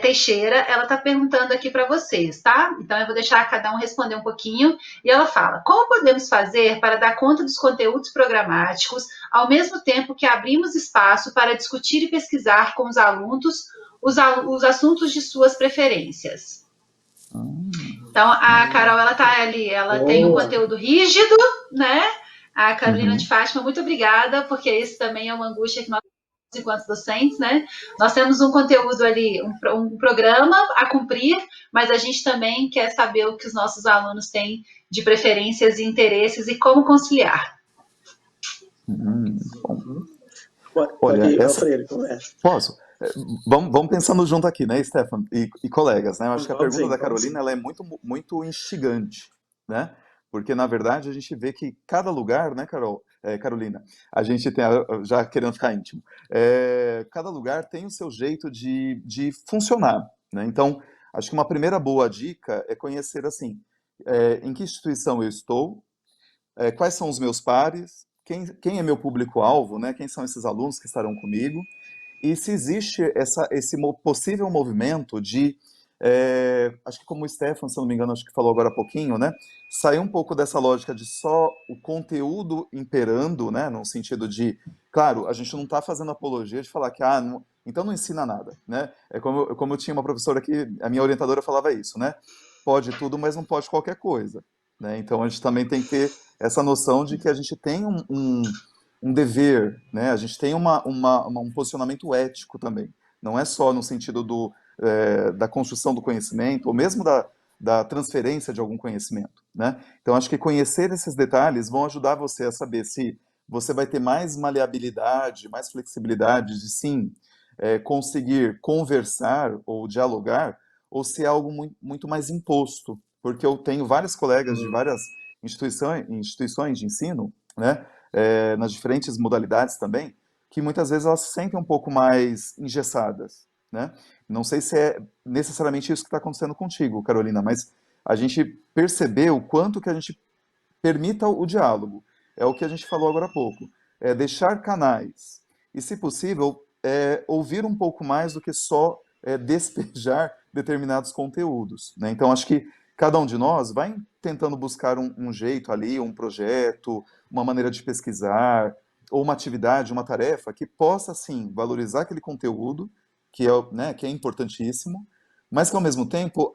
S1: Teixeira, ela está perguntando aqui para vocês, tá? Então eu vou deixar cada um responder um pouquinho. E ela fala: como podemos fazer para dar conta dos conteúdos programáticos, ao mesmo tempo que abrimos espaço para discutir e pesquisar com os alunos os assuntos de suas preferências? Então, a Carol, ela tá ali, ela tem um
S2: Boa.
S1: conteúdo rígido, né? A Carolina de
S3: Uhum.
S1: Fátima, muito obrigada, porque isso também é uma angústia que nós, enquanto docentes, né? Nós temos um conteúdo ali, um programa a cumprir, mas a gente também quer saber o que os nossos alunos têm de preferências e interesses e como conciliar.
S3: Bom.
S2: Uhum. Pode
S3: Olha,
S2: ir,
S3: essa.
S2: Alfredo, começa.
S3: Posso? Vamos pensando junto aqui, né, Stefan e colegas, né? Eu acho que a
S2: Vamos
S3: pergunta
S2: sim,
S3: da
S2: vamos
S3: Carolina
S2: sim.
S3: ela é muito instigante, né? Porque na verdade a gente vê que cada lugar, né, Carolina, a gente tem já querendo ficar íntimo, cada lugar tem o seu jeito de funcionar, né? Então, acho que uma primeira boa dica é conhecer assim, em que instituição eu estou, quais são os meus pares, quem é meu público-alvo, né? Quem são esses alunos que estarão comigo, e se existe esse possível movimento de, acho que como o Stefan, se eu não me engano, acho que falou agora há pouquinho, né? Sair um pouco dessa lógica de só o conteúdo imperando, né? No sentido de, claro, a gente não está fazendo apologia de falar que, então não ensina nada, né? É como eu tinha uma professora que, a minha orientadora falava isso, né? Pode tudo, mas não pode qualquer coisa, né? Então a gente também tem que ter essa noção de que a gente tem um dever, né? A gente tem um posicionamento ético também. Não é só no sentido da construção do conhecimento, ou mesmo da transferência de algum conhecimento, né? Então, acho que conhecer esses detalhes vão ajudar você a saber se você vai ter mais maleabilidade, mais flexibilidade de, sim, conseguir conversar ou dialogar, ou se é algo muito mais imposto. Porque eu tenho vários colegas de várias instituições de ensino, né? Nas diferentes modalidades também, que muitas vezes elas se sentem um pouco mais engessadas, né? Não sei se é necessariamente isso que está acontecendo contigo, Carolina, mas a gente percebeu o quanto que a gente permita o diálogo. É o que a gente falou agora há pouco. É deixar canais. E, se possível, ouvir um pouco mais do que só despejar determinados conteúdos, né? Então, acho que cada um de nós vai tentando buscar um jeito ali, um projeto, uma maneira de pesquisar, ou uma atividade, uma tarefa que possa, sim, valorizar aquele conteúdo, né, que é importantíssimo, mas que, ao mesmo tempo,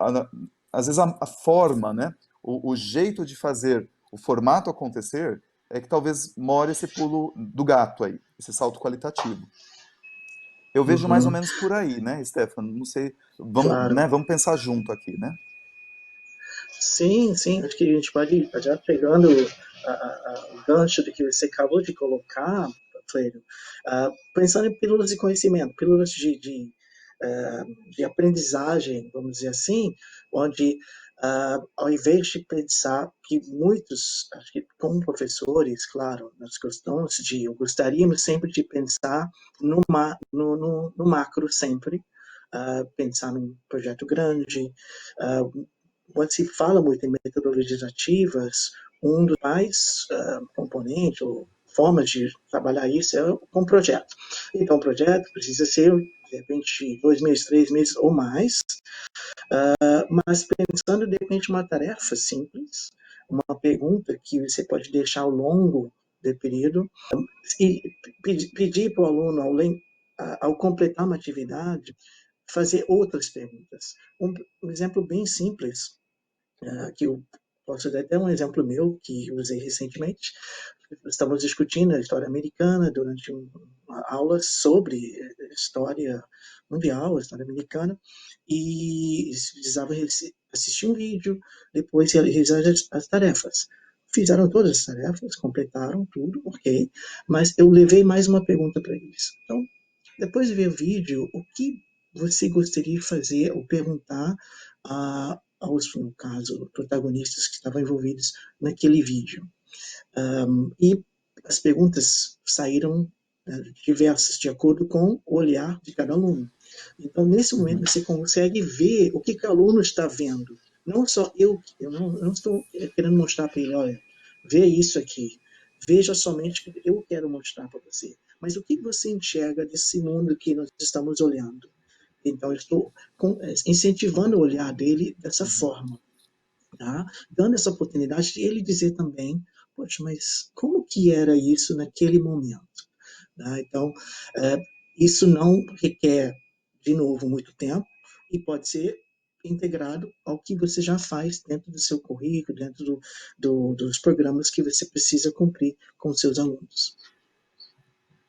S3: às vezes a forma, né, o jeito de fazer o formato acontecer é que talvez more esse pulo do gato aí, esse salto qualitativo. Eu vejo mais ou
S2: Uhum,
S3: menos por aí, né, Stefano? Não sei,
S2: claro.
S3: vamos pensar junto aqui, né?
S2: Sim, sim, acho que a gente pode, já pegando o gancho do que você acabou de colocar, Freire, pensando em pílulas de conhecimento, pílulas de aprendizagem, vamos dizer assim, onde, ao invés de pensar que muitos, acho que como professores, claro, gostaríamos sempre de pensar no macro sempre, pensar num projeto grande, quando se fala muito em metodologias ativas, um dos mais componentes ou formas de trabalhar isso é com projeto. Então, o projeto precisa ser, de repente, 2 meses, 3 meses ou mais, mas pensando, de repente, uma tarefa simples, uma pergunta que você pode deixar ao longo do período, e pedir para o aluno, ao completar uma atividade, fazer outras perguntas. Um exemplo bem simples que eu posso dar até um exemplo meu que usei recentemente. Estamos discutindo a história americana durante uma aula sobre história mundial, história americana, e precisava assistir um vídeo, depois realizar as tarefas. Fizeram todas as tarefas, completaram tudo, ok, mas eu levei mais uma pergunta para eles. Então, depois de ver o vídeo, o que você gostaria de fazer ou perguntar aos, no caso, protagonistas que estavam envolvidos naquele vídeo? E as perguntas saíram diversas, de acordo com o olhar de cada aluno. Então, nesse momento,
S3: Uhum.
S2: você consegue ver o que o aluno está vendo. Não só eu não estou querendo mostrar para ele, olha, vê isso aqui, veja somente o que eu quero mostrar para você. Mas o que você enxerga desse mundo que nós estamos olhando? Então, eu estou incentivando o olhar dele dessa forma, tá? Dando essa oportunidade de ele dizer também, poxa, mas como que era isso naquele momento? Tá? Então, isso não requer, de novo, muito tempo e pode ser integrado ao que você já faz dentro do seu currículo, dentro dos programas que você precisa cumprir com seus alunos.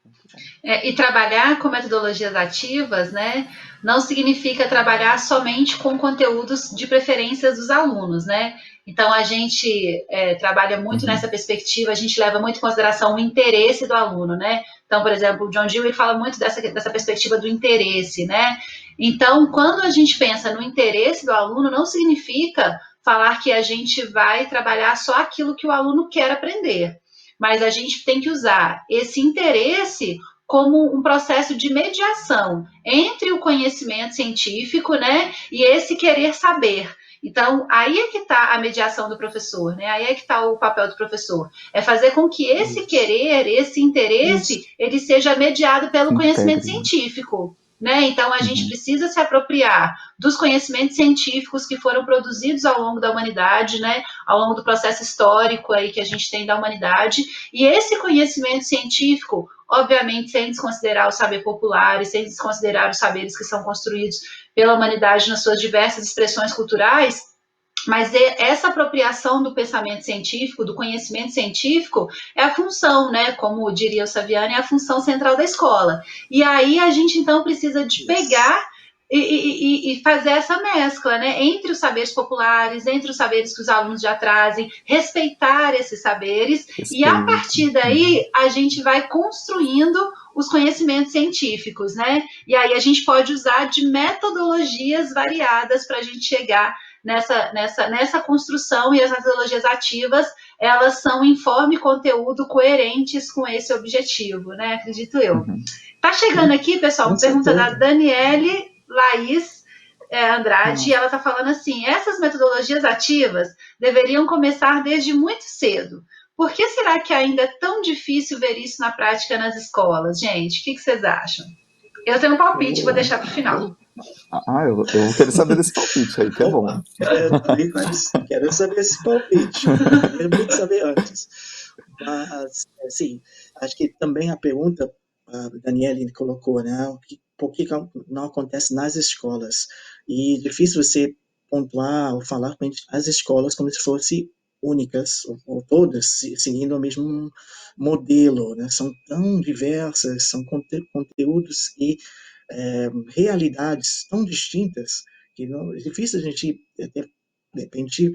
S3: Muito bom.
S1: E trabalhar com metodologias ativas, né, não significa trabalhar somente com conteúdos de preferências dos alunos, né? Então, a gente trabalha muito
S3: Uhum.
S1: nessa perspectiva, a gente leva muito em consideração o interesse do aluno, né? Então, por exemplo, o John Dewey fala muito dessa perspectiva do interesse, né? Então, quando a gente pensa no interesse do aluno, não significa falar que a gente vai trabalhar só aquilo que o aluno quer aprender, mas a gente tem que usar esse interesse como um processo de mediação entre o conhecimento científico, né, e esse querer saber. Então, aí é que está a mediação do professor, né? Aí é que está o papel do professor. É fazer com que esse querer, esse interesse, ele seja mediado pelo conhecimento
S3: Integre, né?
S1: científico. Né? Então, a gente
S3: Uhum.
S1: precisa se apropriar dos conhecimentos científicos que foram produzidos ao longo da humanidade, né? Ao longo do processo histórico aí que a gente tem da humanidade. E esse conhecimento científico, obviamente, sem desconsiderar o saber popular e sem desconsiderar os saberes que são construídos pela humanidade nas suas diversas expressões culturais, mas essa apropriação do pensamento científico, do conhecimento científico, é a função, né? Como diria o Saviani, é a função central da escola. E aí a gente então precisa de pegar e fazer essa mescla, né? Entre os saberes populares, entre os saberes que os alunos já trazem, respeitar esses saberes, e a
S3: Respeito.
S1: partir daí a gente vai construindo os conhecimentos científicos, né? E aí a gente pode usar de metodologias variadas para a gente chegar nessa construção, e as metodologias ativas, elas são em forma e conteúdo coerentes com esse objetivo, né? Acredito eu.
S3: Uhum.
S1: Tá chegando aqui, pessoal, uma pergunta da Daniele Laís Andrade, e ela tá falando assim: essas metodologias ativas deveriam começar desde muito cedo. Por que será que ainda é tão difícil ver isso na prática nas escolas, gente? O que vocês acham? Eu tenho um palpite, vou deixar para o final.
S3: Eu vou querer saber desse palpite aí, que é bom.
S2: Eu também quero saber esse palpite. Quero muito saber antes. Mas, assim, acho que também a pergunta a Daniele colocou, né? Por que não acontece nas escolas? E é difícil você pontuar ou falar com as escolas como se fossem únicas, ou todas seguindo o mesmo modelo, né? São tão diversas, são conteúdos e realidades tão distintas que não, é difícil a gente, de repente,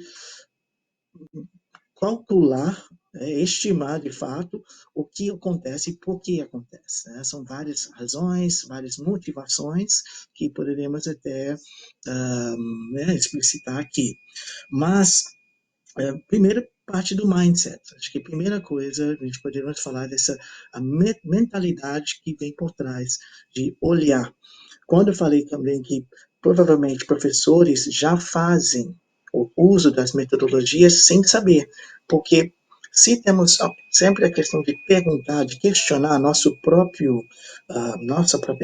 S2: calcular, estimar de fato o que acontece e por que acontece. Né? São várias razões, várias motivações que poderíamos até explicitar aqui. Mas, primeiro, parte do mindset. Acho que a primeira coisa, a gente poderia falar dessa a mentalidade que vem por trás de olhar. Quando eu falei também que provavelmente professores já fazem o uso das metodologias sem saber, porque se temos sempre a questão de perguntar, de questionar nossa própria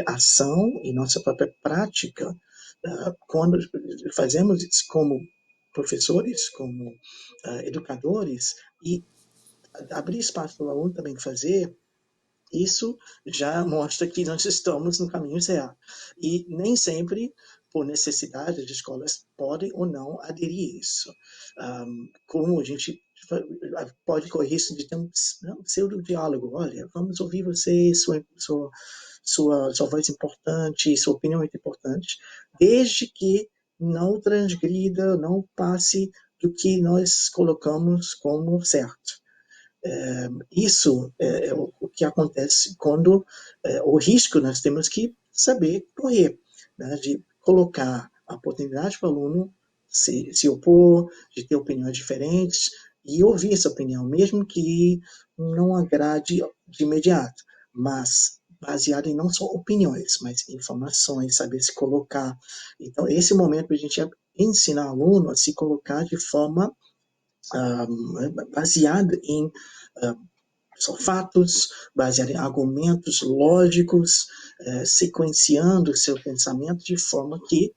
S2: ação e nossa própria prática, quando fazemos isso como professores, como educadores, e abrir espaço para o aluno também fazer, isso já mostra que nós estamos no caminho certo. E nem sempre, por necessidade, as escolas podem ou não aderir a isso. Como a gente pode correr risco de ter um pseudo-diálogo. Olha, vamos ouvir você, sua voz é importante, sua opinião é importante, desde que não transgrida, não passe do que nós colocamos como certo. Isso é o que acontece quando o risco nós temos que saber correr, né, de colocar a oportunidade para o aluno se opor, de ter opiniões diferentes e ouvir essa opinião, mesmo que não agrade de imediato, mas baseado em não só opiniões, mas informações, saber se colocar. Então, esse momento a gente ensinar o aluno a se colocar de forma baseada em são fatos, baseados em argumentos lógicos, sequenciando o seu pensamento de forma que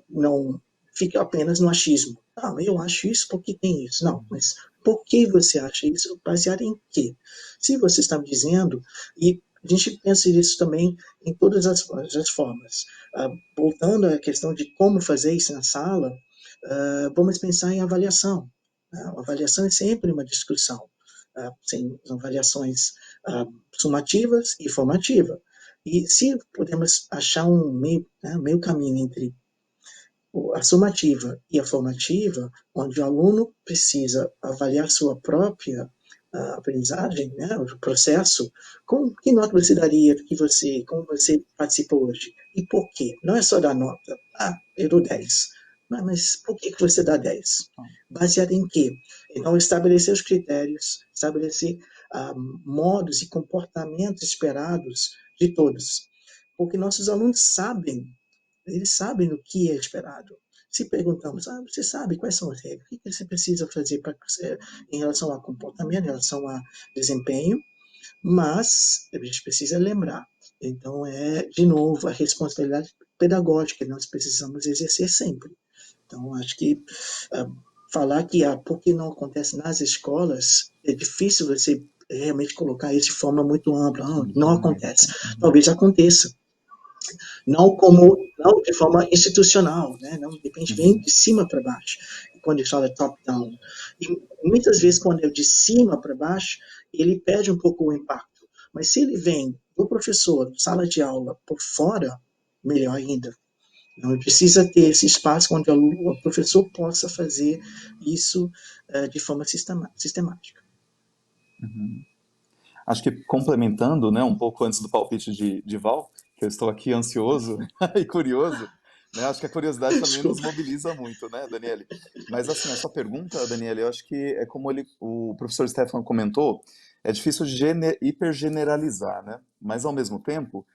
S2: não fique apenas no achismo. Ah, eu acho isso porque tem isso. Não, mas por que você acha isso? Baseado em quê? Se você está me dizendo, e a gente pensa nisso também em todas as formas. Voltando à questão de como fazer isso na sala, vamos pensar em avaliação. A avaliação é sempre uma discussão. São avaliações sumativas e formativas. E se podemos achar um meio caminho entre a sumativa e a formativa, onde o aluno precisa avaliar sua própria aprendizagem, né, o processo, que nota você daria, como você participou hoje, e por quê? Não é só dar nota, eu dou 10, mas por que você dá 10? Baseado em quê? Então, estabelecer os critérios, estabelecer modos e comportamentos esperados de todos, porque nossos alunos sabem, eles sabem o que é esperado. se perguntamos, você sabe quais são as regras, o que você precisa fazer em relação a comportamento, em relação a desempenho, mas a gente precisa lembrar. Então, de novo, a responsabilidade pedagógica que nós precisamos exercer sempre. Então, acho que falar que porque não acontece nas escolas, é difícil você realmente colocar isso de forma muito ampla. Não acontece. Talvez aconteça. Não de forma institucional, né? Não, de repente vem de cima para baixo, quando ele fala top-down. E muitas vezes, quando é de cima para baixo, ele perde um pouco o impacto. Mas se ele vem do professor, sala de aula, por fora, melhor ainda. Não precisa ter esse espaço onde o professor possa fazer isso de forma sistemática.
S3: Uhum. Acho que complementando, né, um pouco antes do palpite de Val, que eu estou aqui ansioso e curioso, né, acho que a curiosidade também nos
S2: Desculpa.
S3: mobiliza muito, né, Daniele? Mas assim, a sua pergunta, Daniele, eu acho que é como o professor Stefano comentou, é difícil hipergeneralizar, né? Mas ao mesmo tempo,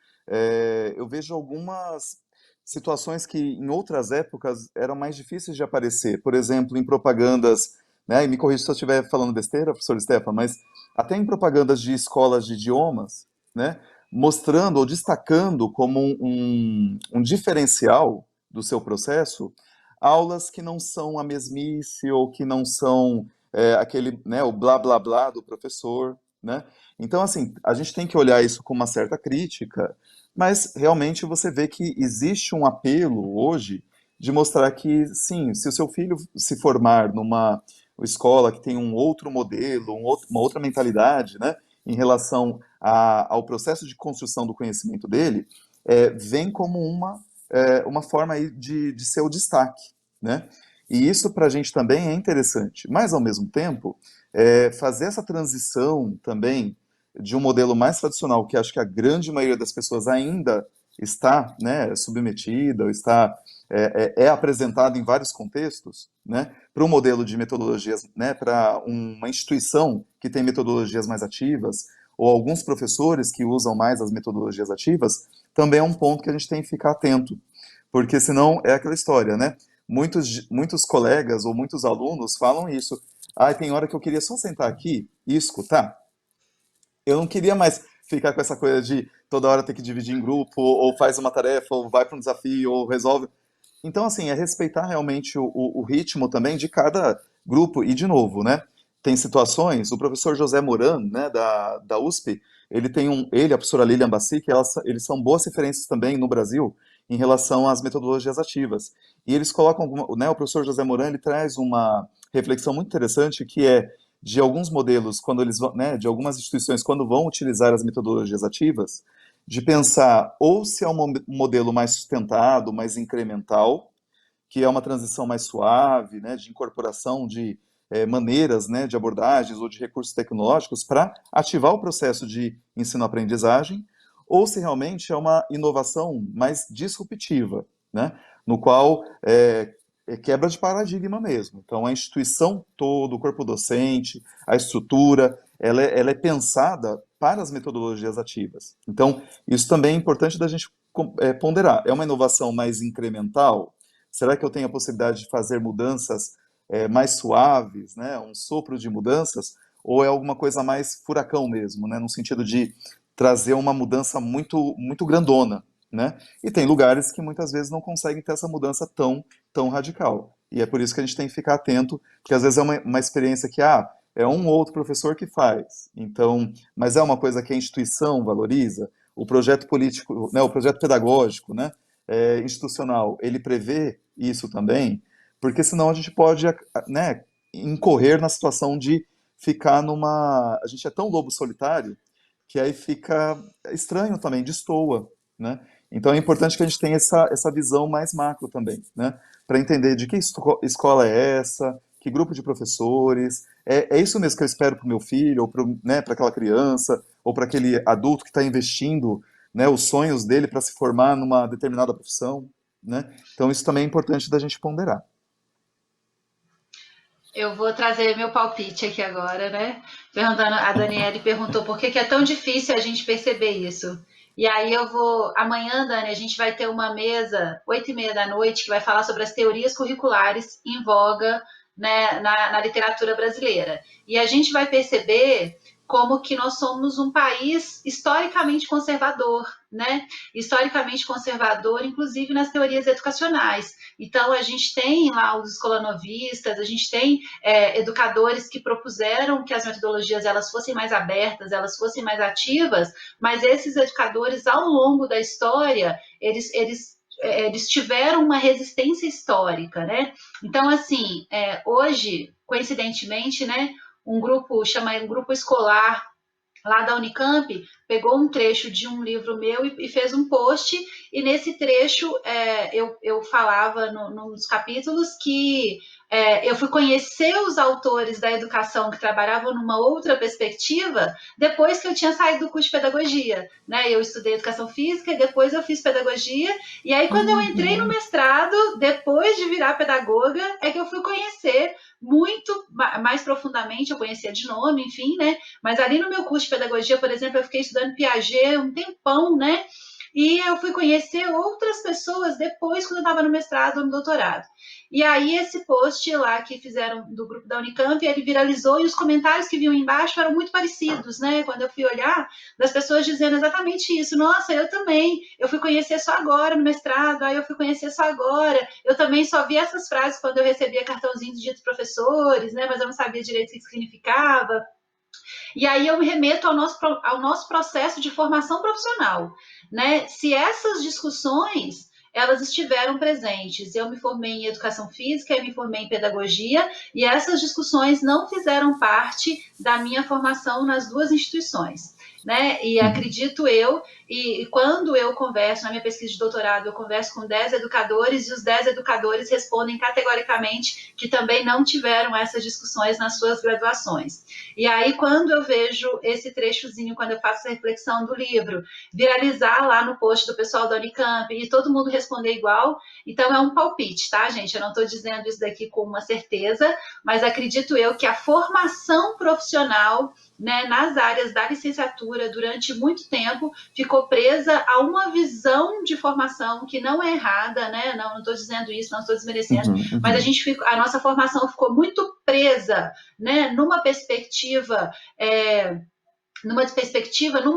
S3: eu vejo algumas situações que em outras épocas eram mais difíceis de aparecer. Por exemplo, em propagandas, né, e me corrija se eu estiver falando besteira, professor Stefano, mas até em propagandas de escolas de idiomas, né, mostrando ou destacando como um diferencial do seu processo aulas que não são a mesmice ou que não são aquele, né, o blá blá blá do professor, né? Então, assim, a gente tem que olhar isso com uma certa crítica, mas realmente você vê que existe um apelo hoje de mostrar que, sim, se o seu filho se formar numa escola que tem um outro modelo, uma outra mentalidade, né, em relação ao processo de construção do conhecimento dele, vem como uma forma aí de ser o destaque, né? E isso para a gente também é interessante, mas ao mesmo tempo, fazer essa transição também de um modelo mais tradicional, que acho que a grande maioria das pessoas ainda está, né, submetida, ou está apresentado em vários contextos, né, para um modelo de metodologias, né, para uma instituição que tem metodologias mais ativas, ou alguns professores que usam mais as metodologias ativas, também é um ponto que a gente tem que ficar atento, porque senão é aquela história, né? Muitos colegas ou muitos alunos falam isso. Ah, tem hora que eu queria só sentar aqui e escutar. Eu não queria mais ficar com essa coisa de toda hora ter que dividir em grupo, ou faz uma tarefa, ou vai para um desafio, ou resolve. Então, assim, é respeitar realmente o ritmo também de cada grupo. E, de novo, né? Tem situações, o professor José Moran, né, da USP, ele e a professora Lilian Bassic, eles são boas referências também no Brasil em relação às metodologias ativas. E eles colocam, né, o professor José Moran, ele traz uma reflexão muito interessante que é de alguns modelos, quando eles vão, né, de algumas instituições, quando vão utilizar as metodologias ativas, de pensar ou se é um modelo mais sustentado, mais incremental, que é uma transição mais suave, né, de incorporação de maneiras, né, de abordagens ou de recursos tecnológicos para ativar o processo de ensino-aprendizagem, ou se realmente é uma inovação mais disruptiva, né, no qual é quebra de paradigma mesmo. Então, a instituição toda, o corpo docente, a estrutura, ela é pensada para as metodologias ativas. Então, isso também é importante da gente ponderar. É uma inovação mais incremental? Será que eu tenho a possibilidade de fazer mudanças mais suaves, né? Um sopro de mudanças? Ou é alguma coisa mais furacão mesmo, né? No sentido de trazer uma mudança muito, muito grandona, né? E tem lugares que muitas vezes não conseguem ter essa mudança tão radical. E é por isso que a gente tem que ficar atento, porque às vezes é uma experiência que, é um ou outro professor que faz. Então, mas é uma coisa que a instituição valoriza, o projeto político, né, o projeto pedagógico, né, institucional, ele prevê isso também, porque senão a gente pode, né, incorrer na situação de ficar numa... A gente é tão lobo solitário que aí fica estranho também, destoa, né? Então é importante que a gente tenha essa visão mais macro também, né? Para entender de que escola é essa, que grupo de professores, é isso mesmo que eu espero para o meu filho, ou para, né, para aquela criança, ou para aquele adulto que está investindo, né, os sonhos dele para se formar numa determinada profissão, né? Então isso também é importante da gente ponderar.
S1: Eu vou trazer meu palpite aqui agora, né? Perguntando, a Daniele perguntou por que é tão difícil a gente perceber isso. E aí amanhã, Dani, a gente vai ter uma mesa, 8h30 da noite, que vai falar sobre as teorias curriculares em voga, né, na literatura brasileira. E a gente vai perceber como que nós somos um país historicamente conservador, né? Historicamente conservador, inclusive nas teorias educacionais. Então, a gente tem lá os escolanovistas, a gente tem educadores que propuseram que as metodologias elas fossem mais abertas, elas fossem mais ativas, mas esses educadores, ao longo da história, eles tiveram uma resistência histórica, né? Então, assim, hoje, coincidentemente, né, um grupo escolar lá da Unicamp pegou um trecho de um livro meu e fez um post, e nesse trecho eu falava nos capítulos que eu fui conhecer os autores da educação que trabalhavam numa outra perspectiva depois que eu tinha saído do curso de pedagogia, né? Eu estudei educação física e depois eu fiz pedagogia, e aí quando eu entrei no mestrado, depois de virar pedagoga, é que eu fui conhecer muito mais profundamente, eu conhecia de nome, enfim, né? Mas ali no meu curso de pedagogia, por exemplo, eu fiquei estudando Piaget um tempão, né? E eu fui conhecer outras pessoas depois, quando eu estava no mestrado ou no doutorado. E aí, esse post lá que fizeram do grupo da Unicamp, ele viralizou, e os comentários que vinham embaixo eram muito parecidos, né? Quando eu fui olhar, das pessoas dizendo exatamente isso. Nossa, eu também. Eu fui conhecer só agora no mestrado, aí eu fui conhecer só agora. Eu também só vi essas frases quando eu recebia cartãozinho de dia dos professores, né? Mas eu não sabia direito o que significava. E aí eu me remeto ao nosso processo de formação profissional, né? Se essas discussões elas estiveram presentes. Eu me formei em educação física, eu me formei em pedagogia, e essas discussões não fizeram parte da minha formação nas duas instituições, né? E acredito eu, e quando eu converso, na minha pesquisa de doutorado, eu converso com 10 educadores, e os 10 educadores respondem categoricamente que também não tiveram essas discussões nas suas graduações. E aí, quando eu vejo esse trechozinho, quando eu faço a reflexão do livro, viralizar lá no post do pessoal da Unicamp e todo mundo responder igual, então é um palpite, tá, gente? Eu não estou dizendo isso daqui com uma certeza, mas acredito eu que a formação profissional, né, nas áreas da licenciatura, durante muito tempo, ficou presa a uma visão de formação que não é errada, né? Não estou dizendo isso, não estou desmerecendo, mas a nossa formação ficou muito presa, né, numa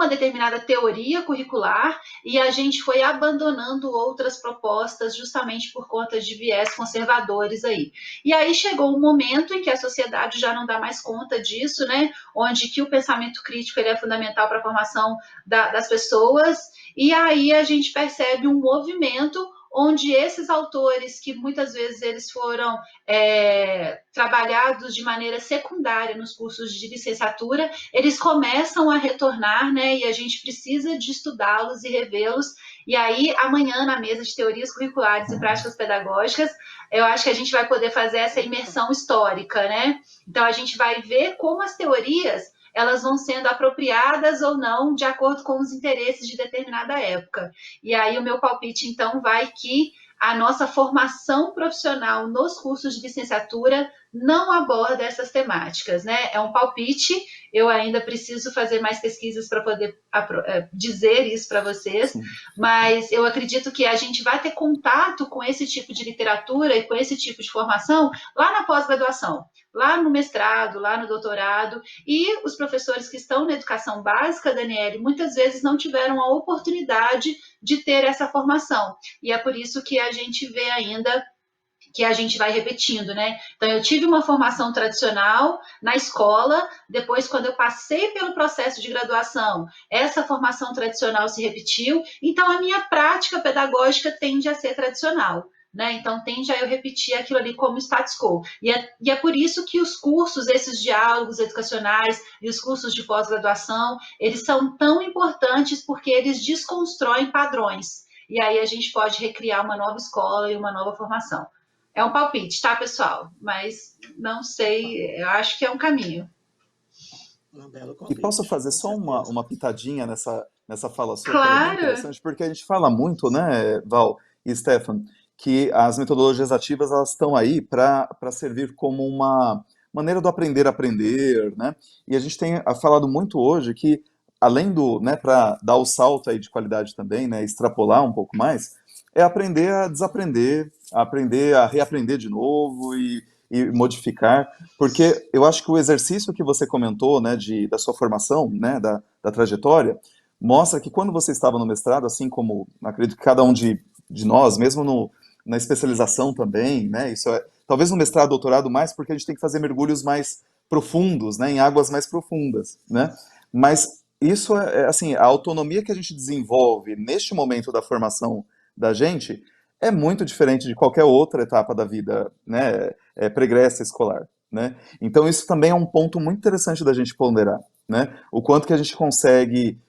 S1: determinada teoria curricular, e a gente foi abandonando outras propostas justamente por conta de viés conservadores aí. E aí chegou um momento em que a sociedade já não dá mais conta disso, né? Onde que o pensamento crítico ele é fundamental para a formação das pessoas, e aí a gente percebe um movimento onde esses autores, que muitas vezes eles foram trabalhados de maneira secundária nos cursos de licenciatura, eles começam a retornar, né? E a gente precisa de estudá-los e revê-los. E aí, amanhã, na mesa de teorias curriculares e práticas pedagógicas, eu acho que a gente vai poder fazer essa imersão histórica, né? Então, a gente vai ver como as teorias elas vão sendo apropriadas ou não de acordo com os interesses de determinada época. E aí o meu palpite, então, vai que a nossa formação profissional nos cursos de licenciatura não aborda essas temáticas, né? É um palpite, eu ainda preciso fazer mais pesquisas para poder dizer isso para vocês, mas eu acredito que a gente vai ter contato com esse tipo de literatura e com esse tipo de formação lá na pós-graduação, lá no mestrado, lá no doutorado, e os professores que estão na educação básica, Daniele, muitas vezes não tiveram a oportunidade de ter essa formação, e é por isso que a gente vê ainda que a gente vai repetindo, né? Então, eu tive uma formação tradicional na escola, depois, quando eu passei pelo processo de graduação, essa formação tradicional se repetiu, então a minha prática pedagógica tende a ser tradicional. Né? Então, tende a eu repetir aquilo ali como status quo. E é por isso que os cursos, esses diálogos educacionais e os cursos de pós-graduação, eles são tão importantes porque eles desconstroem padrões. E aí a gente pode recriar uma nova escola e uma nova formação. É um palpite, tá, pessoal? Mas não sei, eu acho que é um caminho.
S3: E posso fazer só uma pitadinha nessa fala sua, que ela é bem
S1: Claro!
S3: interessante, porque a gente fala muito, né, Val e Stefan, que as metodologias ativas elas estão aí para servir como uma maneira do aprender a aprender, né? E a gente tem falado muito hoje que além do, né, para dar o salto aí de qualidade também, né, extrapolar um pouco mais, é aprender a desaprender, aprender a reaprender de novo e modificar, porque eu acho que o exercício que você comentou, né, da sua formação, né, da trajetória, mostra que quando você estava no mestrado, assim como acredito que cada um de nós, mesmo na especialização também, né, isso é, talvez no mestrado, doutorado mais, porque a gente tem que fazer mergulhos mais profundos, né, em águas mais profundas, né, mas isso assim, a autonomia que a gente desenvolve neste momento da formação da gente é muito diferente de qualquer outra etapa da vida, né, pregressa escolar, né? Então isso também é um ponto muito interessante da gente ponderar, né? O quanto que a gente consegue,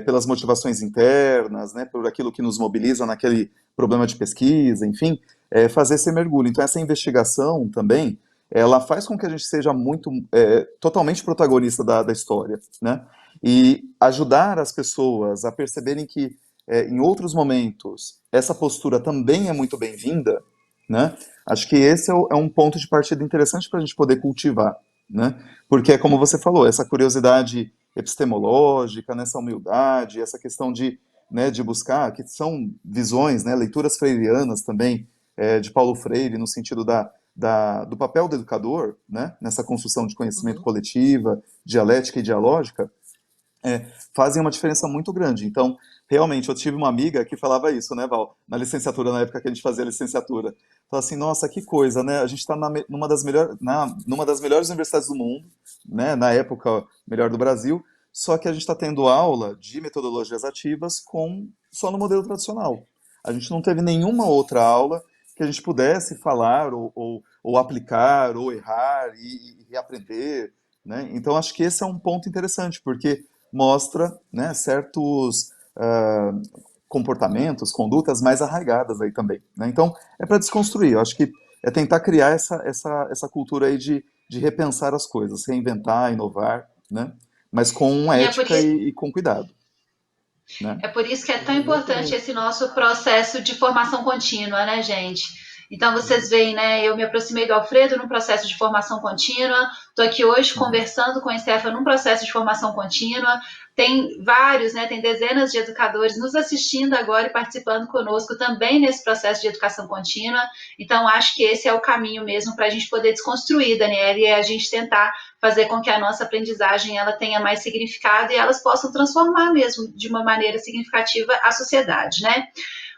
S3: pelas motivações internas, né, por aquilo que nos mobiliza naquele problema de pesquisa, enfim, fazer esse mergulho. Então essa investigação também, ela faz com que a gente seja muito, totalmente protagonista da história, né? E ajudar as pessoas a perceberem que em outros momentos essa postura também é muito bem-vinda, né? Acho que esse é um ponto de partida interessante para a gente poder cultivar, né? Porque é como você falou, essa curiosidade epistemológica, nessa humildade, essa questão né, de buscar, que são visões, né, leituras freirianas também, de Paulo Freire, no sentido do papel do educador, né, nessa construção de conhecimento
S2: Uhum.
S3: coletiva, dialética e dialógica, fazem uma diferença muito grande. Então, realmente, eu tive uma amiga que falava isso, né, Val? Na licenciatura, na época que a gente fazia a licenciatura. Falava assim, nossa, que coisa, né? A gente está numa das melhores universidades do mundo, né? Na época, melhor do Brasil, só que a gente está tendo aula de metodologias ativas só no modelo tradicional. A gente não teve nenhuma outra aula que a gente pudesse falar ou aplicar ou errar e reaprender, né? Então, acho que esse é um ponto interessante, porque mostra, né, certos comportamentos, condutas mais arraigadas aí também, né? Então, é para desconstruir. Eu acho que é tentar criar essa cultura aí de repensar as coisas, reinventar, inovar, né? Mas com
S1: E é por,
S3: ética e com cuidado, né?
S1: É por isso que é tão
S2: Muito
S1: importante
S2: bem.
S1: esse nosso processo de formação contínua, né, gente? Então vocês veem, né? Eu me aproximei do Alfredo num processo de formação contínua, estou aqui hoje
S3: Uhum.
S1: conversando com a Estefa num processo de formação contínua. Tem vários, né? Tem dezenas de educadores nos assistindo agora e participando conosco também nesse processo de educação contínua. Então, acho que esse é o caminho mesmo para a gente poder desconstruir, Daniela, e a gente tentar fazer com que a nossa aprendizagem ela tenha mais significado e elas possam transformar mesmo de uma maneira significativa a sociedade, né?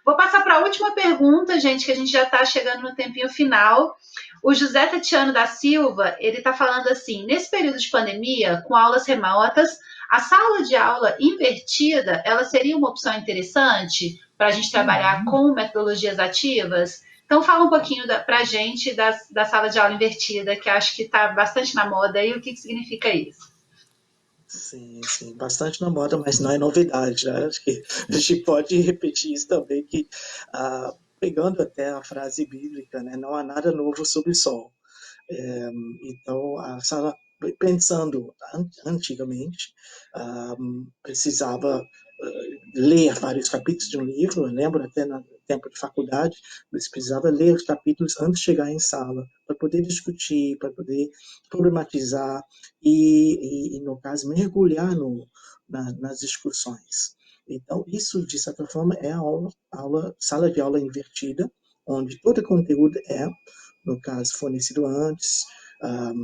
S1: Vou passar para a última pergunta, gente, que a gente já está chegando no tempinho final. O José Tatiano da Silva, ele está falando assim, nesse período de pandemia, com aulas remotas, a sala de aula invertida, ela seria uma opção interessante para a gente trabalhar com metodologias ativas? Então, fala um pouquinho para a gente da sala de aula invertida, que acho que está bastante na moda, e o que significa isso?
S2: Sim, sim, bastante na moda, mas não é novidade, né? Acho que a gente pode repetir isso também, que pegando até a frase bíblica, né? Não há nada novo sob o sol. Então, a sala, pensando antigamente, precisava ler vários capítulos de um livro. Eu lembro até no tempo de faculdade, você precisava ler os capítulos antes de chegar em sala, para poder discutir, para poder problematizar e no caso, mergulhar nas discussões. Então, isso, de certa forma, é a sala de aula invertida, onde todo o conteúdo no caso, fornecido antes,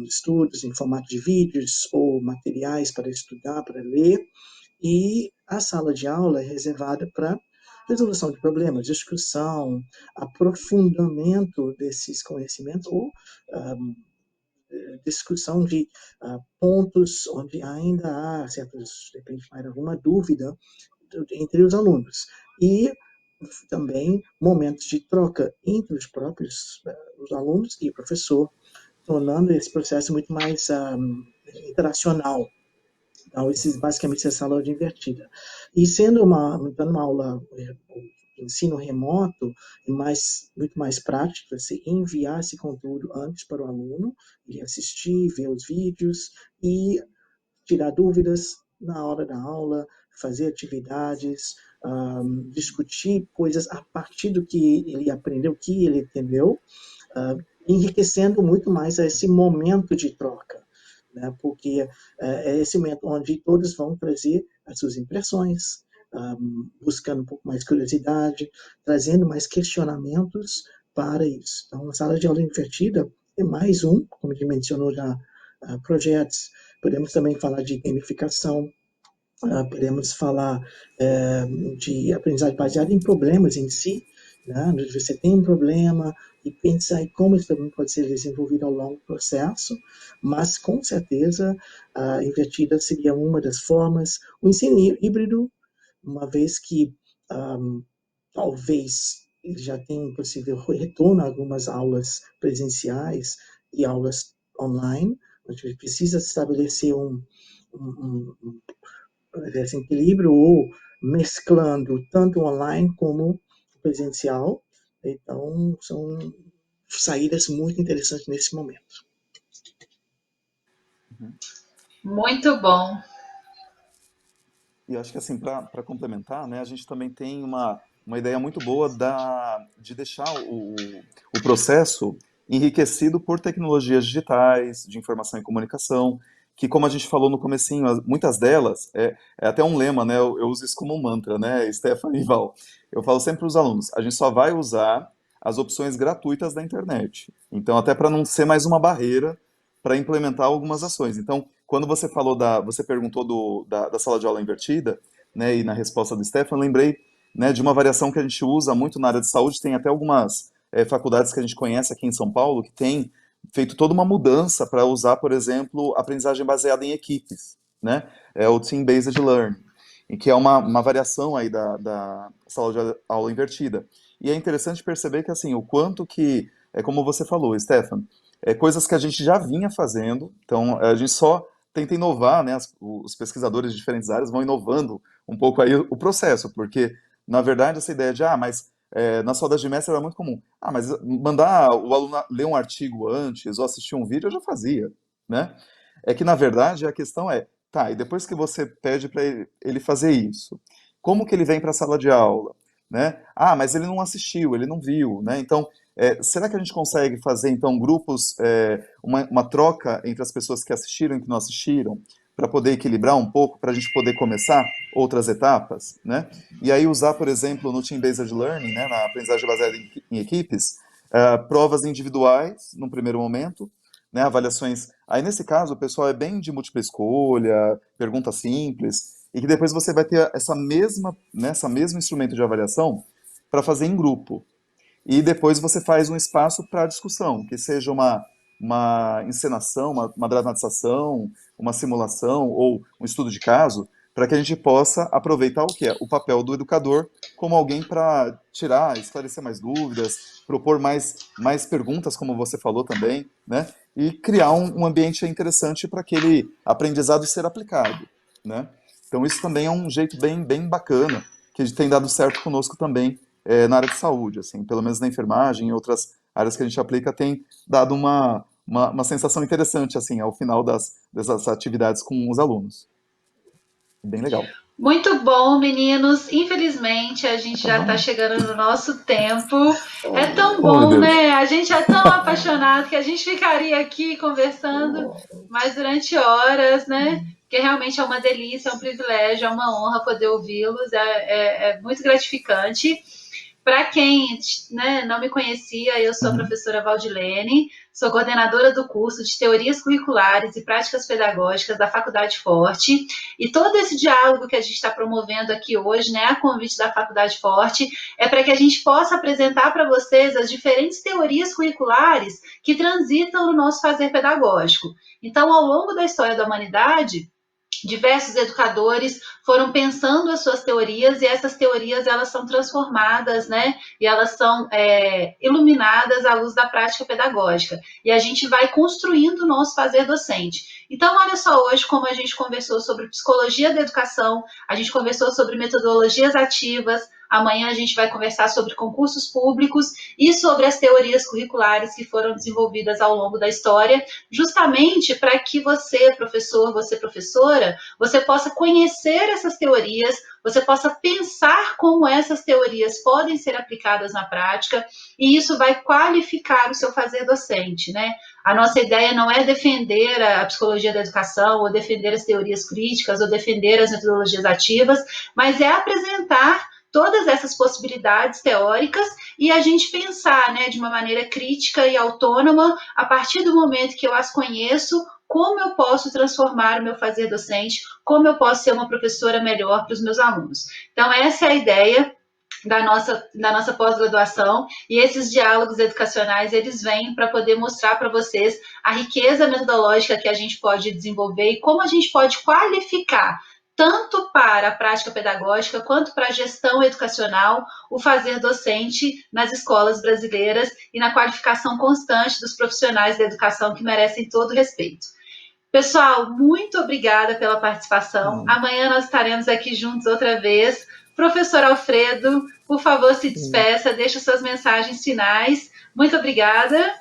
S2: estudos em formato de vídeos ou materiais para estudar, para ler, e a sala de aula é reservada para resolução de problemas, discussão, aprofundamento desses conhecimentos ou discussão de pontos onde ainda há certas, de repente, alguma dúvida entre os alunos. E também momentos de troca entre os próprios os alunos e o professor, tornando esse processo muito mais interacional. Então, basicamente essa aula de invertida. E sendo dando uma aula ensino remoto, muito mais prático, você enviar esse conteúdo antes para o aluno, ele assistir, ver os vídeos e tirar dúvidas na hora da aula, fazer atividades, discutir coisas a partir do que ele aprendeu, o que ele entendeu, enriquecendo muito mais esse momento de troca. né? Porque é esse momento onde todos vão trazer as suas impressões, buscando um pouco mais curiosidade, trazendo mais questionamentos para isso. Então, a sala de aula invertida é mais um, como a gente mencionou já, projetos. Podemos também falar de gamificação, podemos falar de aprendizagem baseada em problemas em si, né? Você tem um problema e pensar em como esse problema pode ser desenvolvido ao longo do processo, mas com certeza a invertida seria uma das formas. O ensino híbrido, uma vez que talvez ele já tenha possível retorno a algumas aulas presenciais e aulas online, a gente precisa estabelecer um esse equilíbrio ou mesclando tanto online como presencial. Então, são saídas muito interessantes nesse momento.
S1: Muito bom.
S3: E acho que assim, para complementar, né, a gente também tem uma ideia muito boa de deixar o processo enriquecido por tecnologias digitais, de informação e comunicação, que como a gente falou no comecinho, muitas delas, é até um lema, né, eu uso isso como um mantra, né, Stephanie e Val, eu falo sempre para os alunos, a gente só vai usar as opções gratuitas da internet. Então, até para não ser mais uma barreira para implementar algumas ações. Então, quando você falou você perguntou da sala de aula invertida, né, e na resposta do Stefan, eu lembrei, né, de uma variação que a gente usa muito na área de saúde, tem até algumas faculdades que a gente conhece aqui em São Paulo, que tem feito toda uma mudança para usar, por exemplo, aprendizagem baseada em equipes, né, é o Team-Based Learning, em que é uma variação aí da sala de aula invertida. E é interessante perceber que, assim, o quanto que, é como você falou, Stefan, coisas que a gente já vinha fazendo, então a gente só tenta inovar, né? Os pesquisadores de diferentes áreas vão inovando um pouco aí o processo, porque, na verdade, essa ideia de, mas nas rodas de mestre era muito comum. Mas mandar o aluno ler um artigo antes ou assistir um vídeo eu já fazia, né? É que, na verdade, a questão tá, e depois que você pede para ele fazer isso, como que ele vem para a sala de aula, né? Mas ele não assistiu, ele não viu, né? Então, será que a gente consegue fazer, então, grupos, uma troca entre as pessoas que assistiram e que não assistiram, para poder equilibrar um pouco, para a gente poder começar outras etapas, né? E aí usar, por exemplo, no Team-Based Learning, né, na aprendizagem baseada em equipes, provas individuais, num primeiro momento, né, avaliações. Aí, nesse caso, o pessoal é bem de múltipla escolha, pergunta simples, e que depois você vai ter essa mesmo instrumento de avaliação para fazer em grupo. E depois você faz um espaço para discussão, que seja uma encenação, uma dramatização, uma simulação ou um estudo de caso, para que a gente possa aproveitar o que é o papel do educador como alguém para tirar, esclarecer mais dúvidas, propor mais perguntas, como você falou também, né? E criar um ambiente interessante para aquele aprendizado ser aplicado, né? Então isso também é um jeito bem bacana, que tem dado certo conosco também na área de saúde, assim, pelo menos na enfermagem e outras áreas que a gente aplica, tem dado uma sensação interessante, assim, ao final dessas atividades com os alunos. Bem legal.
S1: Muito bom, meninos. Infelizmente, a gente
S3: Tá
S1: já está
S3: bom.
S1: chegando no nosso tempo. É tão
S3: Oh, meu
S1: bom,
S3: Deus.
S1: né? A gente é tão apaixonado que a gente ficaria aqui conversando mais durante horas, né? Porque realmente é uma delícia, é um privilégio, é uma honra poder ouvi-los, é muito gratificante. Para quem, né, não me conhecia, eu sou a
S3: Uhum.
S1: professora Valdilene, sou coordenadora do curso de Teorias Curriculares e Práticas Pedagógicas da Faculdade Forte, e todo esse diálogo que a gente está promovendo aqui hoje, né, a convite da Faculdade Forte, é para que a gente possa apresentar para vocês as diferentes teorias curriculares que transitam no nosso fazer pedagógico. Então, ao longo da história da humanidade, diversos educadores foram pensando as suas teorias e essas teorias elas são transformadas, né? E elas são iluminadas à luz da prática pedagógica. E a gente vai construindo o nosso fazer docente. Então, olha só hoje como a gente conversou sobre psicologia da educação, a gente conversou sobre metodologias ativas, Amanhã a gente vai conversar sobre concursos públicos e sobre as teorias curriculares que foram desenvolvidas ao longo da história, justamente para que você, professor, você, professora, você possa conhecer essas teorias, você possa pensar como essas teorias podem ser aplicadas na prática, e isso vai qualificar o seu fazer docente, né? A nossa ideia não é defender a psicologia da educação, ou defender as teorias críticas, ou defender as metodologias ativas, mas é apresentar todas essas possibilidades teóricas e a gente pensar, né, de uma maneira crítica e autônoma, a partir do momento que eu as conheço, como eu posso transformar o meu fazer docente, como eu posso ser uma professora melhor para os meus alunos. Então, essa é a ideia da nossa pós-graduação, e esses diálogos educacionais, eles vêm para poder mostrar para vocês a riqueza metodológica que a gente pode desenvolver e como a gente pode qualificar, tanto para a prática pedagógica quanto para a gestão educacional, o fazer docente nas escolas brasileiras e na qualificação constante dos profissionais da educação que merecem todo respeito. Pessoal, muito obrigada pela participação. Amanhã nós estaremos aqui juntos outra vez. Professor Alfredo, por favor, se despeça, deixe suas mensagens finais. Muito obrigada.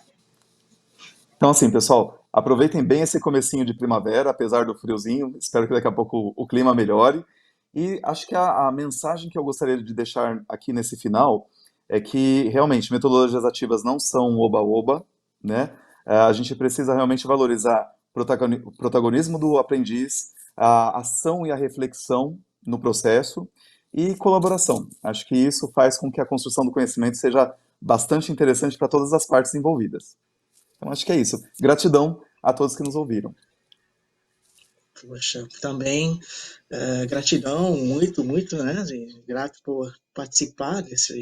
S3: Então, assim, pessoal, aproveitem bem esse comecinho de primavera, apesar do friozinho. Espero que daqui a pouco o clima melhore. E acho que a mensagem que eu gostaria de deixar aqui nesse final é que, realmente, metodologias ativas não são oba-oba, né? A gente precisa realmente valorizar o protagonismo do aprendiz, a ação e a reflexão no processo e colaboração. Acho que isso faz com que a construção do conhecimento seja bastante interessante para todas as partes envolvidas. Então, acho que é isso. Gratidão a todos que nos ouviram.
S2: Poxa, também gratidão, muito, né? Grato por participar dessa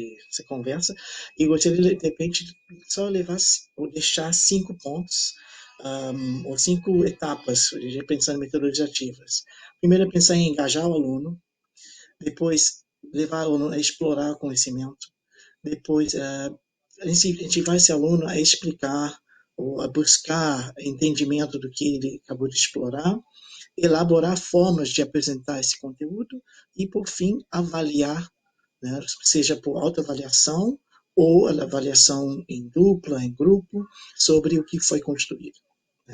S2: conversa. E gostaria, de repente, só levar ou deixar 5 pontos, ou 5 etapas, pensando em metodologias ativas. Primeiro é pensar em engajar o aluno, depois levar o aluno a explorar o conhecimento, depois incentivar esse aluno a explicar ou a buscar entendimento do que ele acabou de explorar, elaborar formas de apresentar esse conteúdo e, por fim, avaliar, né, seja por autoavaliação ou avaliação em dupla, em grupo, sobre o que foi construído.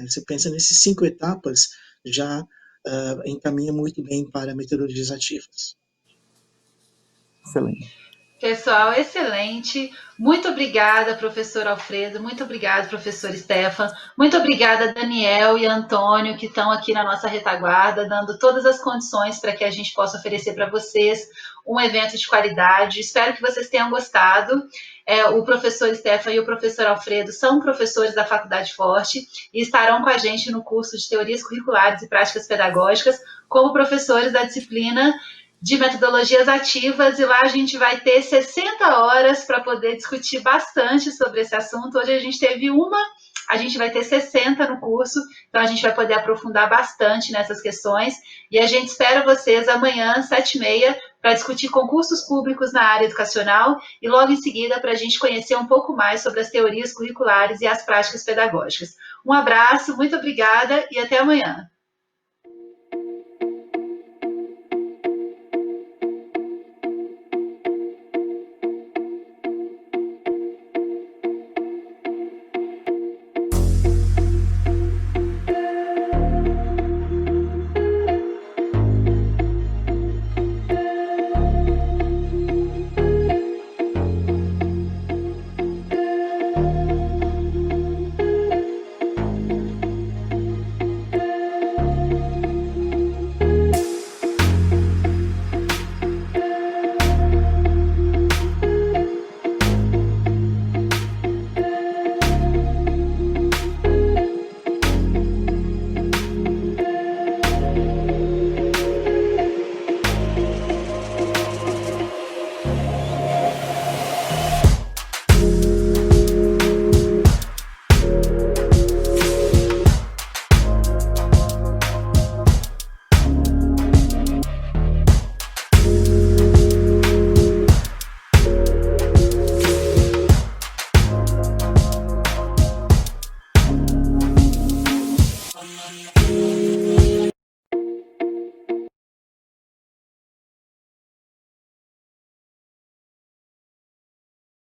S2: Você pensa nessas 5 etapas, já encaminha muito bem para metodologias ativas.
S3: Excelente.
S1: Pessoal, excelente. Muito obrigada, professor Alfredo. Muito obrigada, professor Stefan. Muito obrigada, Daniel e Antônio, que estão aqui na nossa retaguarda, dando todas as condições para que a gente possa oferecer para vocês um evento de qualidade. Espero que vocês tenham gostado. O professor Stefan e o professor Alfredo são professores da Faculdade Forte e estarão com a gente no curso de Teorias Curriculares e Práticas Pedagógicas como professores da disciplina de metodologias ativas, e lá a gente vai ter 60 horas para poder discutir bastante sobre esse assunto. Hoje a gente teve a gente vai ter 60 no curso, então a gente vai poder aprofundar bastante nessas questões, e a gente espera vocês amanhã, 7h30, para discutir concursos públicos na área educacional, e logo em seguida para a gente conhecer um pouco mais sobre as teorias curriculares e as práticas pedagógicas. Um abraço, muito obrigada e até amanhã.